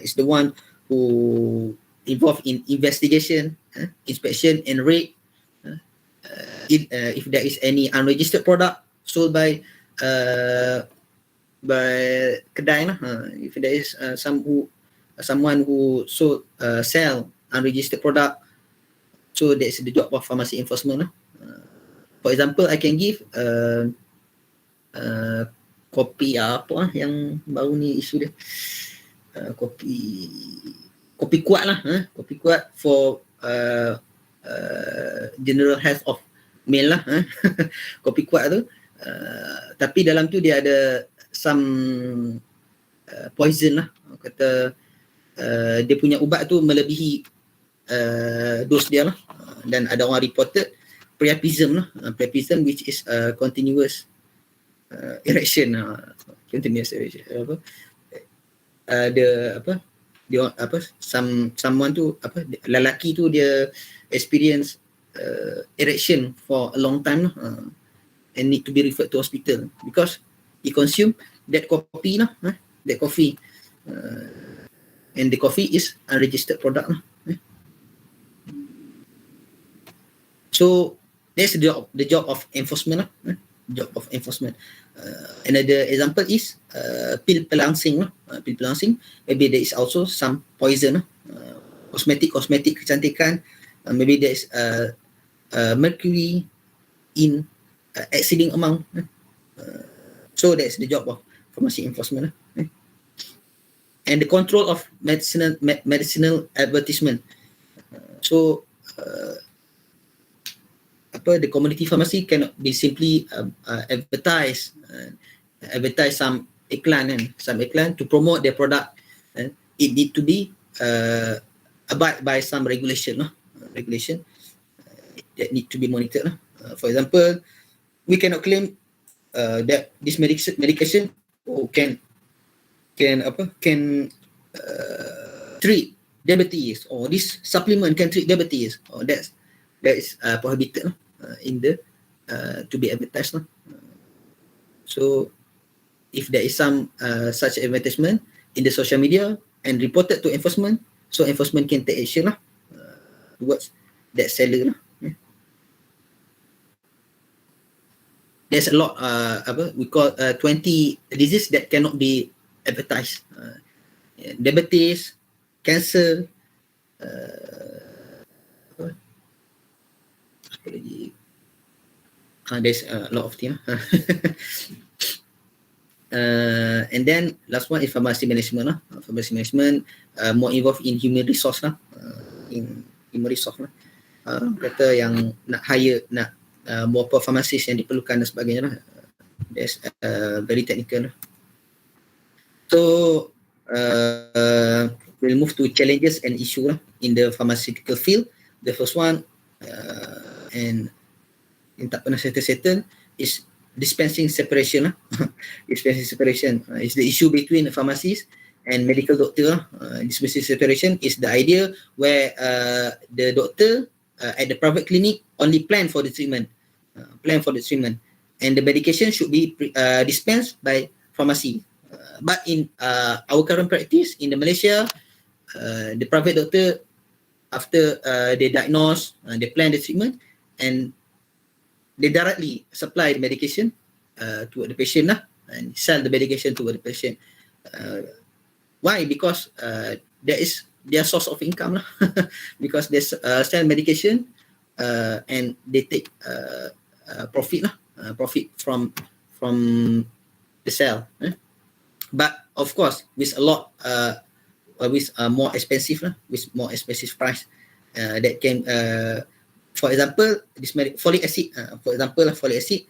is the one who involved in investigation, inspection and raid. If there is any unregistered product sold by kedai lah, if there is someone who sell unregistered product, so that's the job of pharmacy enforcement lah. For example, I can give kopi apa yang baru ni isu dia, kopi kuat lah, kopi kuat for general health of male lah, kopi kuat tu, tapi dalam tu dia ada some poison lah, kata dia punya ubat tu melebihi dos dia lah, dan ada orang reported priapism lah, priapism which is continuous erection, continuous erection, someone tu lelaki tu dia experience erection for a long time and need to be referred to hospital because he consume that coffee lah, that coffee, and the coffee is unregistered product lah. So that's the job of enforcement lah, job of enforcement. Another example is pill pelangsing lah, pill pelangsing, maybe there is also some poison lah, cosmetic kecantikan, maybe there is mercury in exceeding amount, so that's the job of pharmacy enforcement lah. And the control of medicinal advertisement, so the community pharmacy cannot be simply advertise some iklan to promote their product, it need to be abide by some regulation that need to be monitored. For example, we cannot claim that this medication can treat diabetes, or this supplement can treat diabetes, or that is prohibited in the to be advertised. So if there is some such advertisement in the social media and reported to enforcement, so enforcement can take action towards that seller. There's a lot we call 20 diseases that cannot be advertised, diabetes, cancer, there's a lot of things. And then last one is pharmacy management. Pharmacy management more involved in human resource kata yang nak hire, nak berapa pharmacist yang diperlukan dan sebagainya lah. That's very technical. So we'll move to challenges and issue in the pharmaceutical field. The first one and yang tak pernah settle is dispensing separation. Dispensing separation is the issue between the pharmacist and medical doctor. Dispensing separation is the idea where the doctor at the private clinic only plan for the treatment, and the medication should be dispensed by pharmacy. But in our current practice in the Malaysia, the private doctor, after they diagnose, they plan the treatment, and they directly supply the medication to the patient and sell the medication to the patient. Why? Because that is their source of income because they sell medication and they take profit from the sale. But of course, with a lot with more expensive price that can for example this folic acid, folic acid,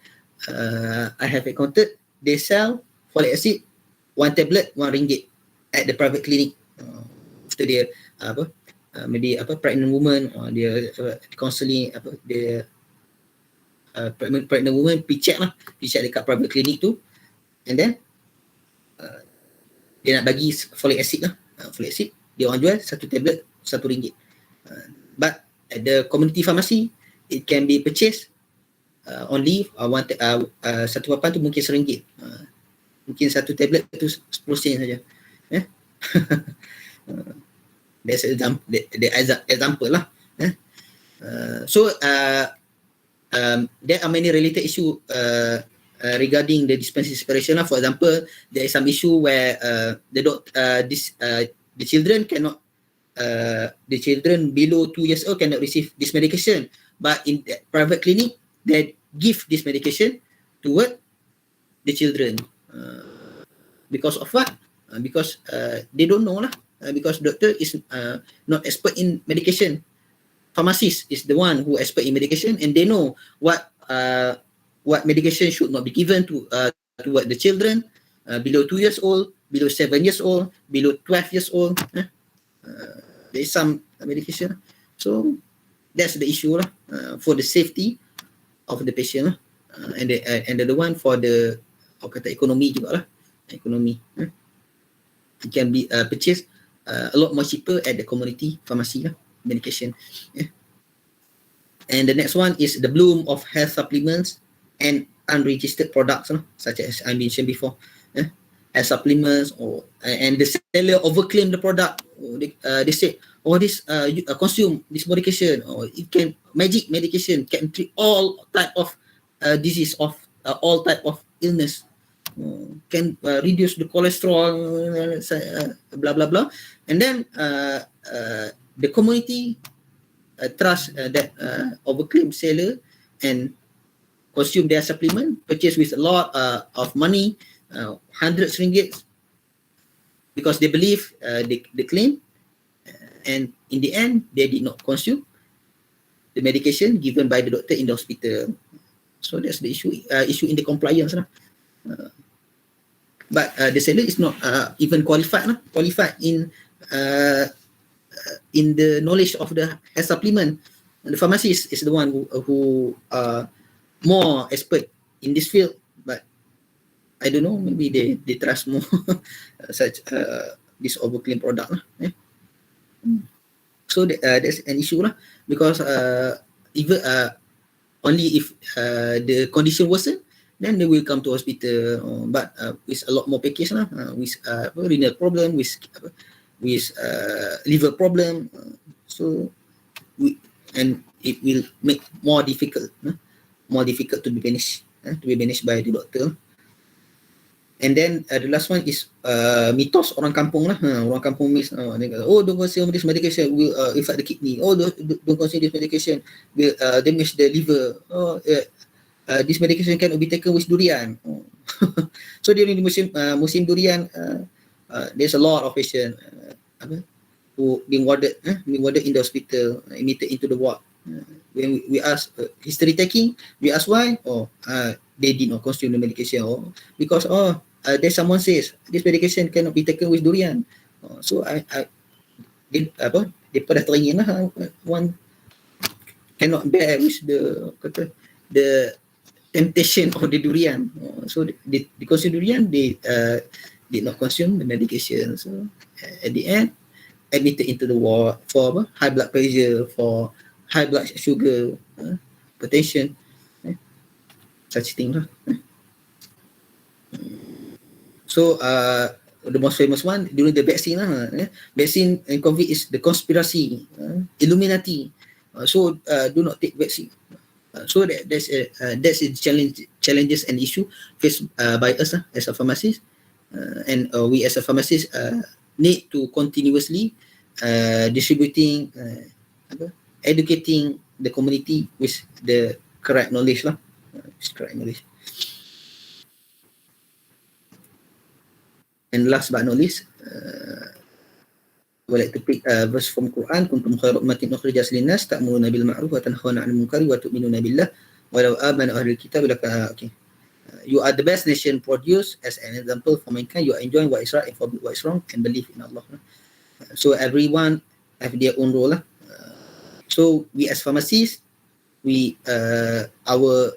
I have encountered they sell folic acid 1 tablet RM1 at the private clinic. After dia maybe pregnant woman, or dia counselling dia pregnant woman pergi check dekat private clinic tu, and then dia nak bagi folic acid folic acid dia orang jual 1 tablet RM1. But at the community pharmacy it can be purchased only satu papan tu mungkin RM1, mungkin 1 tablet tu 10 sen saja. That's the example lah. So there are many related issue regarding the dispensing separation. For example, there is some issue where the children cannot, the children below 2 years old cannot receive this medication, but in the private clinic they give this medication toward the children. Because of what? Because they don't know lah. Because doctor is not expert in medication. Pharmacist is the one who expert in medication, and they know what medication should not be given to the children below 2 years old, below 7 years old, below 12 years old. There is some medication. So that's the issue lah, for the safety of the patient lah. And the one for the economy juga lah. Economy. It can be purchased a lot more cheaper at the community pharmacy lah, medication. And the next one is the bloom of health supplements and unregistered products, such as I mentioned before. Health supplements, and the seller overclaim the product. They say, this you consume this medication, or it can magic medication can treat all type of disease of all type of illness. Can reduce the cholesterol, blah blah blah, and then the community trust that overclaim seller and consume their supplement, purchase with a lot of money, hundreds ringgit, because they believe they claim, and in the end they did not consume the medication given by the doctor in the hospital. So that's the issue in the compliance lah. But the seller is not even qualified in the knowledge of the health supplement. The pharmacist is the one who more expert in this field, but I don't know, maybe they trust more such this overclaim product lah. So that's an issue lah, because even only if the condition worsen, then they will come to hospital, but with a lot more package lah, with renal problem, with liver problem, and it will make more difficult to be managed by the doctor. And then the last one is mitos orang kampung lah. Orang kampung don't consume this medication, will affect the kidney. Don't consume this medication, will damage the liver. This medication cannot be taken with durian. So during the musim durian, there's a lot of patients who being warded in the hospital, admitted into the ward. When we ask history taking, we ask why. They did not consume the medication, because there's someone says this medication cannot be taken with durian. So they pada teringin lah, one cannot bear with the temptation of the durian. So they consume durian, they did not consume the medication. So at the end, admitted into the ward for high blood pressure, for high blood sugar, hypertension, such thing lah. So the most famous one during the vaccine lah, vaccine and COVID is the conspiracy, Illuminati. So do not take vaccine. So that's a challenges and issue faced by us as a pharmacist, and we as a pharmacist need to continuously distributing, educating the community with the correct knowledge lah. And last but not least, I would like to pick a verse from Quran. Kuntum khairu ummatin ukhrijat lin-nas ta'muruna bil ma'ruf wa tanhauna 'anil munkari wa tu'minuna billah walau amana ahlul kitab okay. You are the best nation produced as an example for mankind. You are enjoying what is right and forbid what is wrong, and believe in Allah. So everyone have their own role lah. So we as pharmacists, our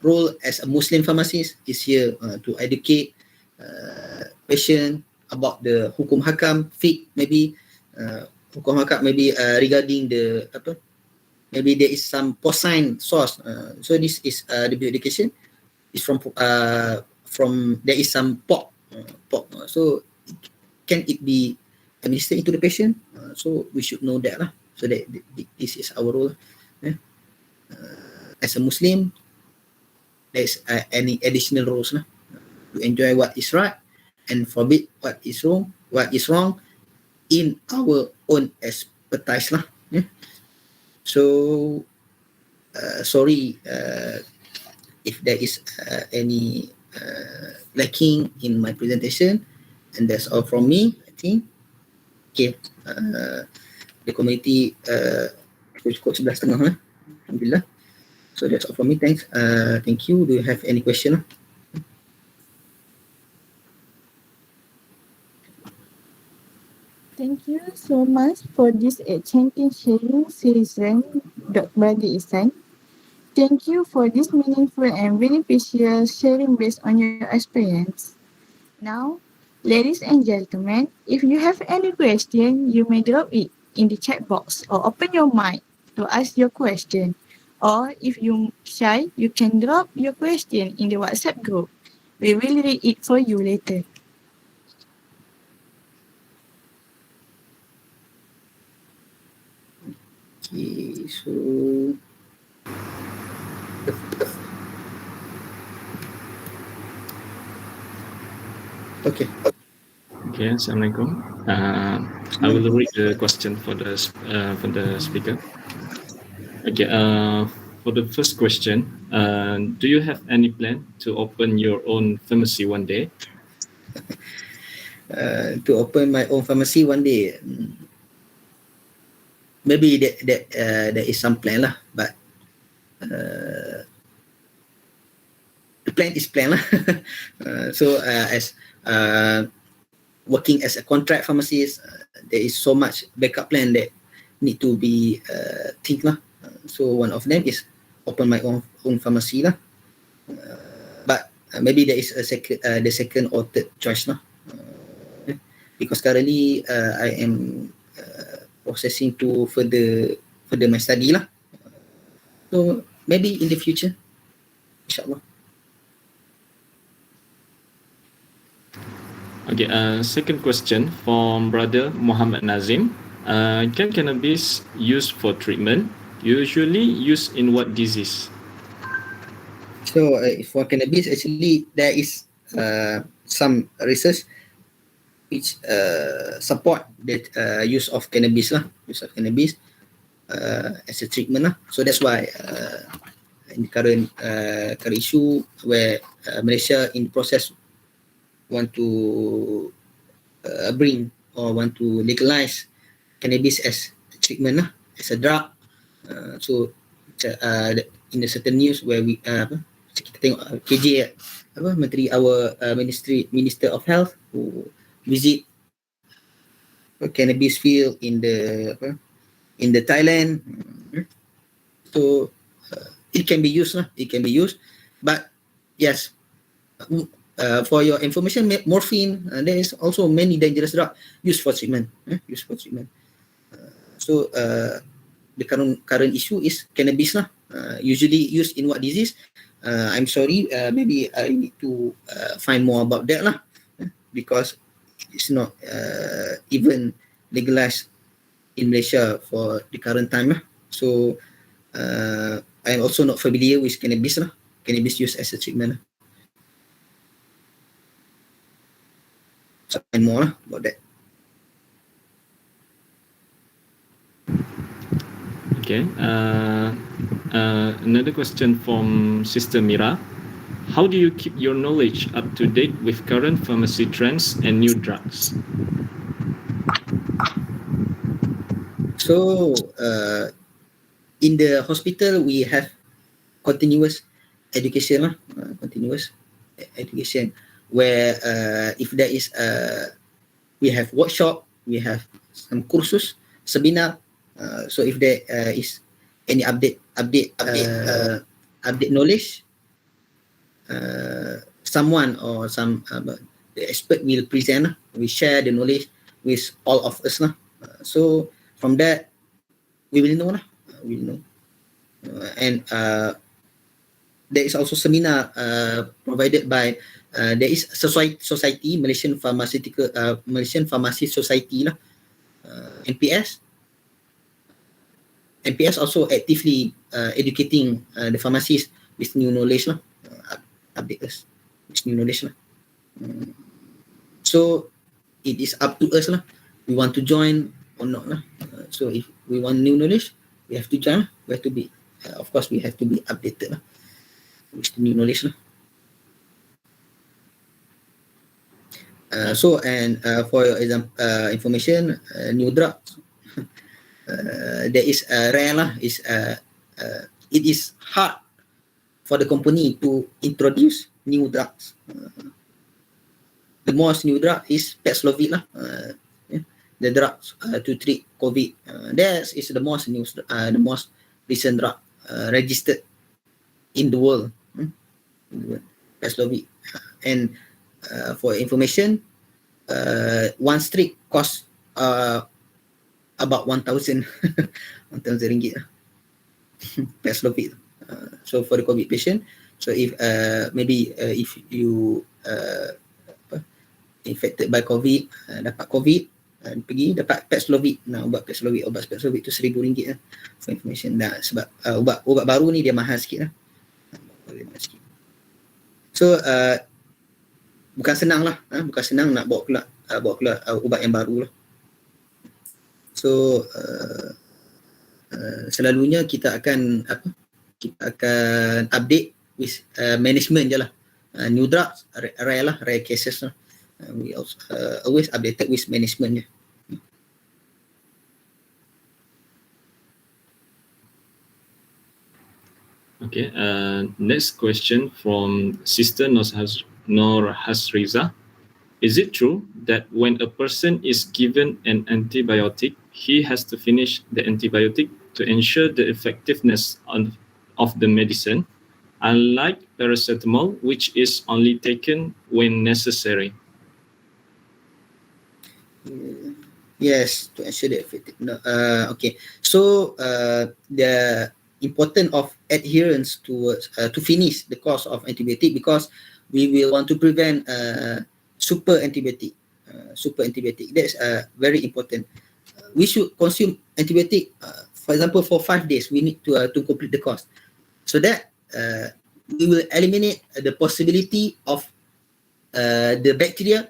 role as a Muslim pharmacist is here to educate patient about the hukum hakam, fiqh, maybe hukum hakam, maybe regarding the maybe there is some porcine source. So this is the education is from there is some pork. So can it be administered into the patient? So we should know that lah. So that this is our role. As a Muslim, there is any additional rules lah, to enjoy what is right and forbid what is wrong in our own expertise lah. So sorry if there is any lacking in my presentation, and that's all from me, I think. Okay, the community cukup 11.30 Alhamdulillah. So that's all from me. Thanks. Thank you. Do you have any question? Thank you so much for this enchanting sharing session, Dr. Ihsan. Thank you for this meaningful and beneficial sharing based on your experience. Now, ladies and gentlemen, if you have any question, you may drop it in the chat box or open your mic to ask your question. Or if you're shy, you can drop your question in the WhatsApp group. We will read it for you later. Okay, so okay. Okay, Assalamualaikum. I will read the question for the speaker. Okay, for the first question, do you have any plan to open your own pharmacy one day? To open my own pharmacy one day. Maybe there is some plan lah, but the plan is plan lah. So as working as a contract pharmacist, there is so much backup plan that need to be think lah. So one of them is open my own pharmacy lah. But maybe there is a the second or third choice lah. Because currently I am processing to further my study lah. So maybe in the future, insyaAllah. Okay, second question from brother Mohamad Nazim. Can cannabis used for treatment? Usually used in what disease? So for cannabis, actually there is some research which support the use of cannabis as a treatment lah. So that's why in the current issue where Malaysia in the process want to bring or want to legalize cannabis as a treatment lah, as a drug. So in the certain news where we kita tengok KJ menteri our Minister of Health who visit cannabis field in the Thailand. So it can be used lah. It can be used, but yes, for your information, morphine there is also many dangerous drugs used for treatment. So the current issue is cannabis lah. Usually used in what disease? I'm sorry, maybe I need to find more about that lah, because it's not even legalized in Malaysia for the current time lah. So I'm also not familiar with cannabis lah. Cannabis used as a treatment lah. So find more lah about that. Okay. Another question from Sister Mira. How do you keep your knowledge up to date with current pharmacy trends and new drugs? So in the hospital we have continuous education where if there is we have workshop, we have some kursus, seminar. So if there is any update knowledge, someone or some the expert will present. We share the knowledge with all of us lah. So from that we will know lah. We will know. And there is also seminar provided by there is society Malaysian Pharmacist Society lah, MPS also actively educating the pharmacists with new knowledge lah, update us with new knowledge lah. So it is up to us lah. We want to join or not lah. So if we want new knowledge, we have to join. We have to be, of course, we have to be updated lah with the new knowledge lah. For your information, new drug, there is rare lah. It is hard for the company to introduce new drugs. The most new drug is Paxlovid lah. The drugs to treat COVID. That is the most new, the most recent drug registered in the world. Paxlovid. And for information, one strip costs about 1,000 ringgit. Paxlovid. So for the COVID patient, so if maybe if you infected by COVID, dapat COVID, pergi dapat Paxlovid. Nah, ubat Paxlovid tu RM1,000 for information. Nah, sebab ubat baru ni dia mahal sikit lah. So bukan senang lah, bukan senang nak bawa keluar ubat yang baru lah. So selalunya kita akan update with management je lah. New drugs rare cases lah. We also always updated with management je. Okay, next question from Sister Nur Hasriza. Is it true that when a person is given an antibiotic, he has to finish the antibiotic to ensure the effectiveness of the medicine, unlike paracetamol, which is only taken when necessary? Yes, to ensure the effectiveness. Okay, so the importance of adherence to finish the course of antibiotic, because we will want to prevent super antibiotic. That's very important. We should consume antibiotic, for example, for 5 days. We need to complete the course, so that we will eliminate the possibility of the bacteria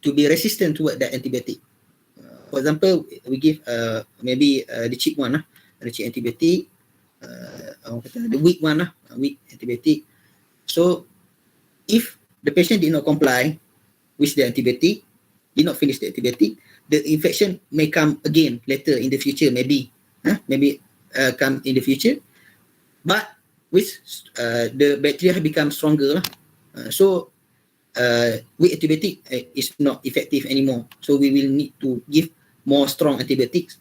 to be resistant toward that antibiotic. For example, we give maybe the cheap one, the cheap antibiotic, the weak one, weak antibiotic. So if the patient did not comply with the antibiotic, did not finish the antibiotic, the infection may come again later in the future, maybe come in the future, but with the bacteria have become stronger. So weak antibiotic is not effective anymore. So we will need to give more strong antibiotics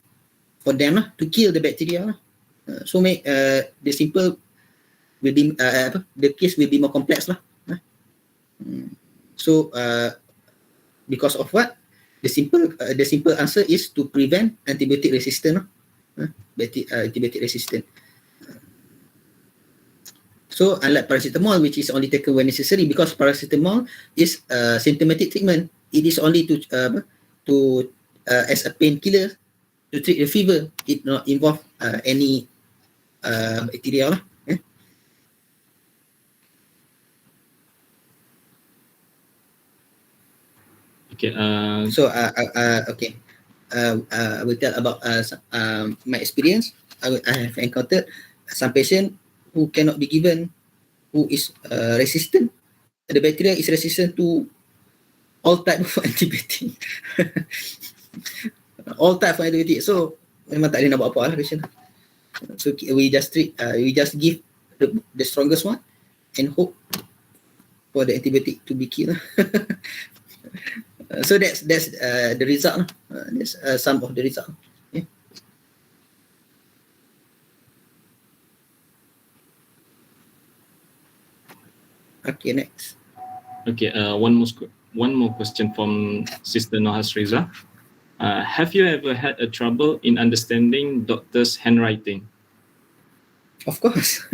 for them to kill the bacteria. So make the simple will be the case will be more complex lah. So because of what? The simple answer is to prevent antibiotic resistance. Antibiotic resistant. So unlike paracetamol, which is only taken when necessary, because paracetamol is symptomatic treatment. It is only to as a painkiller to treat the fever. It not involve any bacteria lah. Okay. Okay. I will tell about my experience. I have encountered some patient who cannot be given, who is resistant. The bacteria is resistant to all type of antibiotic. All type of antibiotic. So memang tak boleh nak buat apa lah patient. So we just give the strongest one and hope for the antibiotic to be killed. So that's the result. That's some of the result. Yeah. Okay, next. Okay, one more question from Sister Nohas Reza. Have you ever had a trouble in understanding doctor's handwriting? Of course.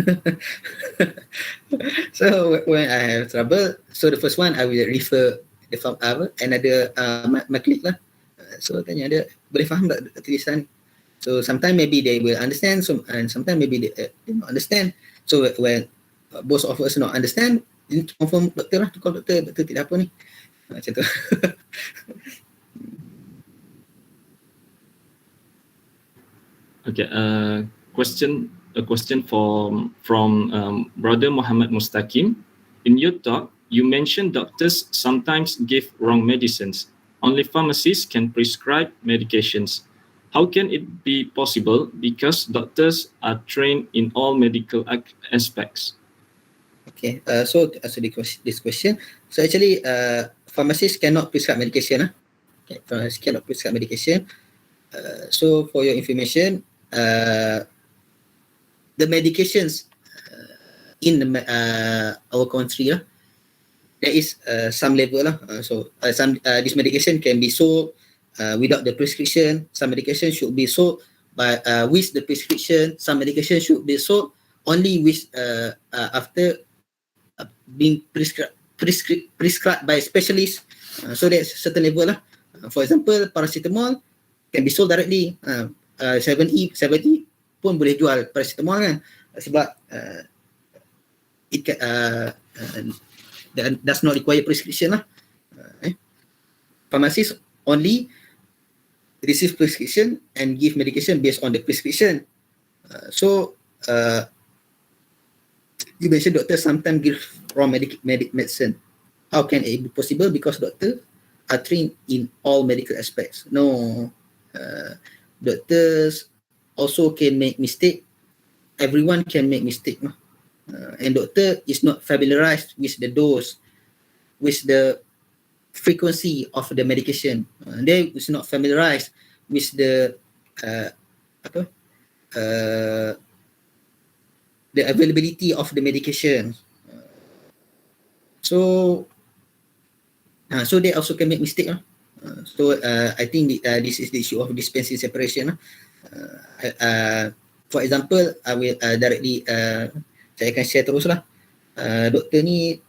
So when I have trouble, so the first one I will refer the another my colleague lah. So tanya dia, boleh faham tak tulisan? So sometimes maybe they will understand, and sometimes maybe they don't understand. So when both of us not understand, you need to confirm doktor lah, to call doktor tidak apa ni. Macam tu. Okay, a question from Brother Mohamad Mustaqim. In your talk, you mentioned doctors sometimes give wrong medicines. Only pharmacists can prescribe medications. How can it be possible? Because doctors are trained in all medical aspects. Okay, so to answer this question, so actually, pharmacists cannot prescribe medication. Okay, pharmacists cannot prescribe medication. So for your information, the medications in our country, there is some level this medication can be sold without the prescription. Some medication should be sold by with the prescription. Some medication should be sold only with after being prescribed by specialists. So there's a certain level . For example, paracetamol can be sold directly. 7E pun boleh jual paracetamol kan, sebab it can, does not require prescription . Pharmacists only receive prescription and give medication based on the prescription. So you mentioned doctors sometimes give wrong medicine. How can it be possible? Because doctors are trained in all medical aspects. No, doctors also can make mistake. Everyone can make mistake. And doctor is not familiarized with the dose, with the frequency of the medication. They is not familiarized with the availability of the medication. So they also can make mistake. So I think this is the issue of dispensing separation. For example, I will directly saya akan share teruslah. Doktor ni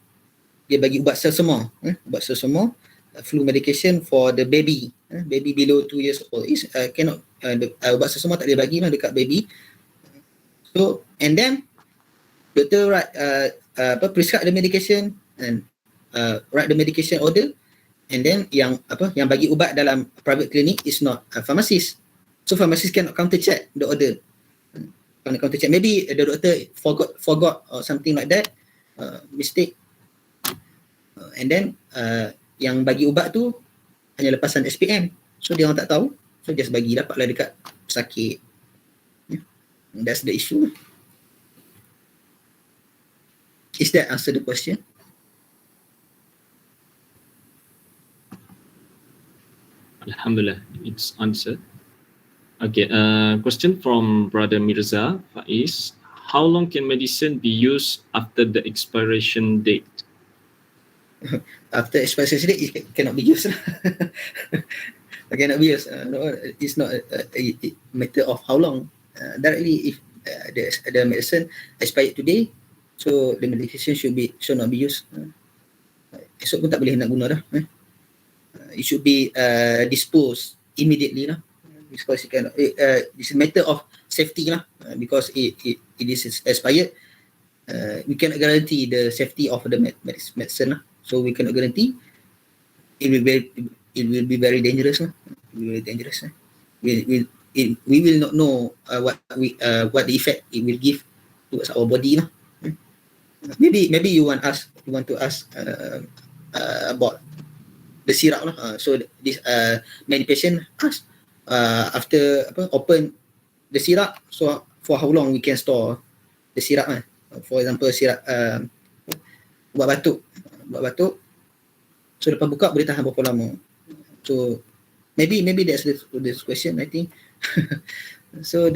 dia bagi ubat selsemol, ubat selsemol, flu medication for the baby, baby below 2 years old. Is cannot ubat selsemol tak boleh bagi dekat baby. So and then doktor write prescribe the medication and write the medication order, and then yang bagi ubat dalam private clinic is not a pharmacist. So pharmacist cannot counter check the order. Counter check, maybe the doctor forgot or something like that, mistake, and then yang bagi ubat tu hanya lepasan SPM, so dia orang tak tahu, so just bagi, dapatlah dekat sakit. That's the issue. Is that answer the question? Alhamdulillah, it's answered. Okay, question from Brother Mirza Faiz. How long can medicine be used after the expiration date? After expiration date, it cannot be used. Cannot be used. No, it's not a matter of how long. Directly, if the medicine expired today, so the medication should not be used. Esok pun tak boleh nak guna dah. It should be disposed immediately lah. Because it's a matter of safety lah. Because it is expired, we cannot guarantee the safety of the medicine lah. So we cannot guarantee. It will be very dangerous lah. It will be very dangerous lah. We will not know what the effect it will give towards our body lah. Maybe you want to ask about the syrup lah. So this many patient ask after open the syrup, so for how long we can store the syrup lah. For example, syrup buat batuk, so lepas buka boleh tahan berapa lama. So maybe that's the question, I think. So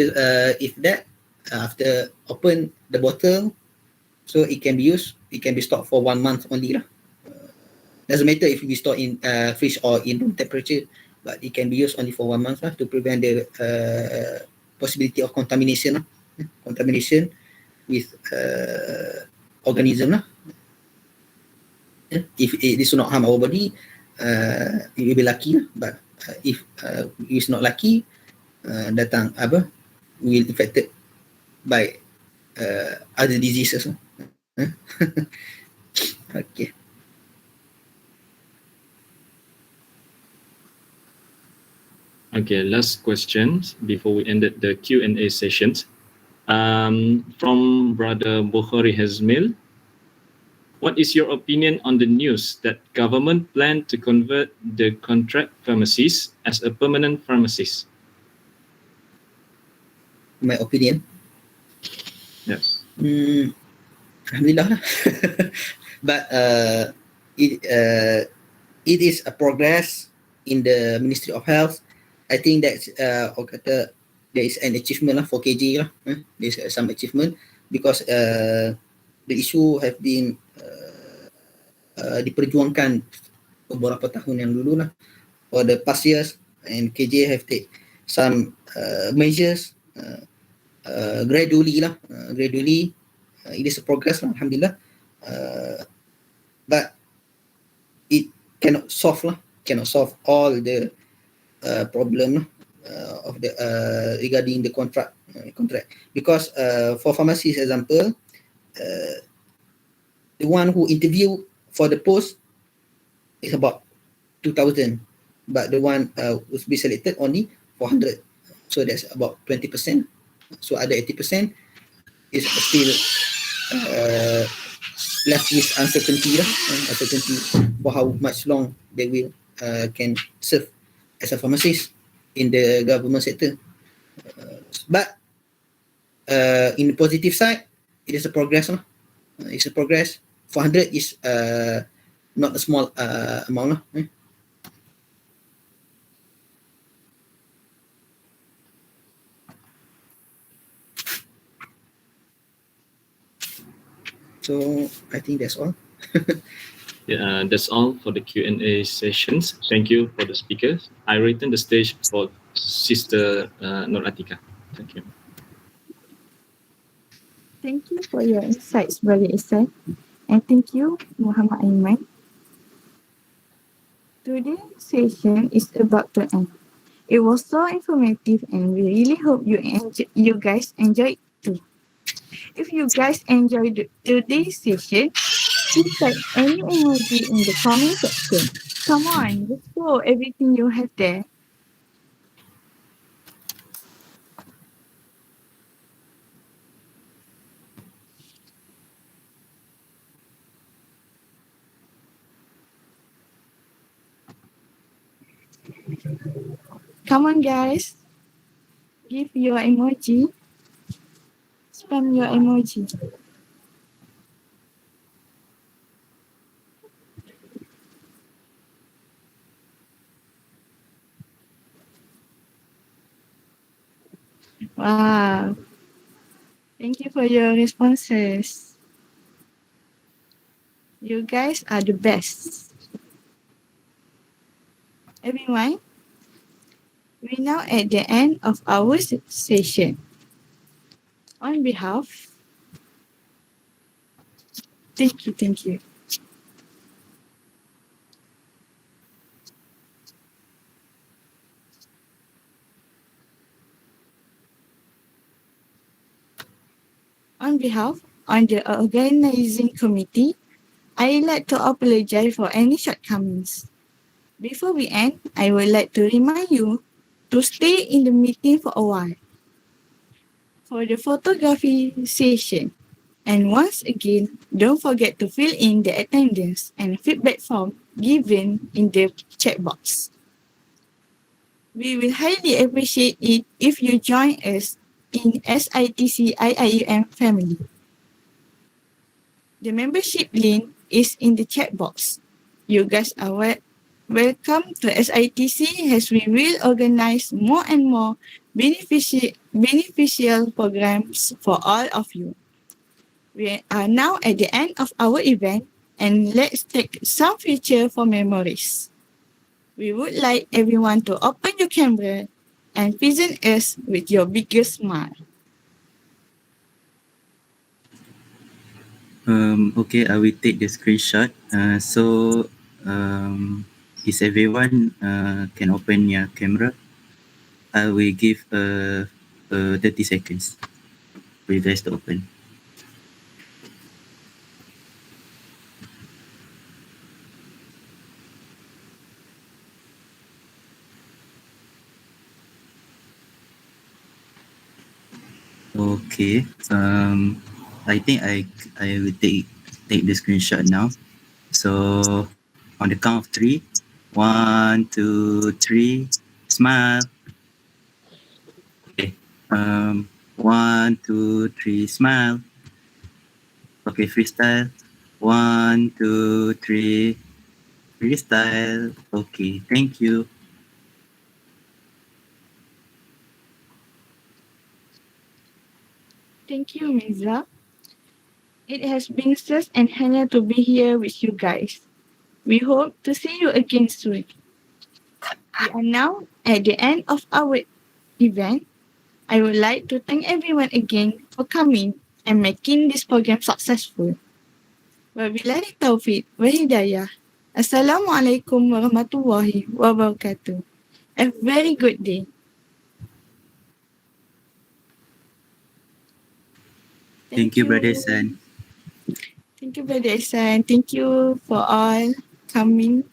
if that after open the bottle, so it can be used, it can be stored for 1 month only lah. Doesn't matter if we store in fridge or in room temperature, but it can be used only for 1 month lah, to prevent the possibility of contamination with organism lah. If it is not harm our body, it will be lucky lah. But if it is not lucky, datang will infected by other diseases. Okay. Okay, last questions before we ended the Q&A sessions. From Brother Bukhari Hazmil. What is your opinion on the news that government plan to convert the contract pharmacists as a permanent pharmacist? My opinion. Yes. Alhamdulillah lah. But it is a progress in the Ministry of Health. I think that there is an achievement lah for KJ lah. There is some achievement because the issue have been diperjuangkan beberapa tahun yang dulu lah, for the past years, and KJ have take some measures gradually lah. It is a progress lah, alhamdulillah. But it cannot solve all the problem of the regarding the contract because for pharmacists example, the one who interview for the post is about 2,000, but the one who's be selected only 400, so that's about 20%. So other 80% is still left with uncertainty for how much long they will can serve as a pharmacist in the government sector. But in the positive side, it is a progress. It's a progress. 400 is not a small amount. So I think that's all. Yeah, that's all for the Q&A sessions. Thank you for the speakers. I return the stage for Sister Nur Atika. Thank you. Thank you for your insights, Brother Ihsan. And thank you, Muhammad Ahmad. Today's session is about to end. It was so informative and we really hope you guys enjoyed it too. If you guys enjoyed today's session, please type any emoji in the comment section. Come on, let's show everything you have there. Come on, guys. Give your emoji. Spam your emoji. Wow. Thank you for your responses. You guys are the best. Everyone, we're now at the end of our session. On behalf, thank you. On behalf of the organizing committee, I'd like to apologize for any shortcomings. Before we end, I would like to remind you to stay in the meeting for a while for the photography session. And once again, don't forget to fill in the attendance and feedback form given in the chat box. We will highly appreciate it if you join us in SITC IIUM family. The membership link is in the chat box. You guys are welcome to SITC as we will organize more and more beneficial programs for all of you. We are now at the end of our event and let's take some picture for memories. We would like everyone to open your camera and present us with your biggest smile. Okay, I will take the screenshot. Is everyone can open your camera? I will give 30 seconds for you guys to open. Okay. I think I will take take the screenshot now. So on the count of 3, 1, 2, 3, smile. Okay. 1, 2, 3, smile. Okay, freestyle. 1, 2, 3, freestyle. Okay, thank you. Thank you, Mirza. It has been such an honor to be here with you guys. We hope to see you again soon. We are now at the end of our event. I would like to thank everyone again for coming and making this program successful. Wabillahi taufiq wa hidayah. Assalamualaikum warahmatullahi wabarakatuh. A very good day. Thank you, Brother Ihsan. Thank you, Brother Ihsan. Thank you for all coming.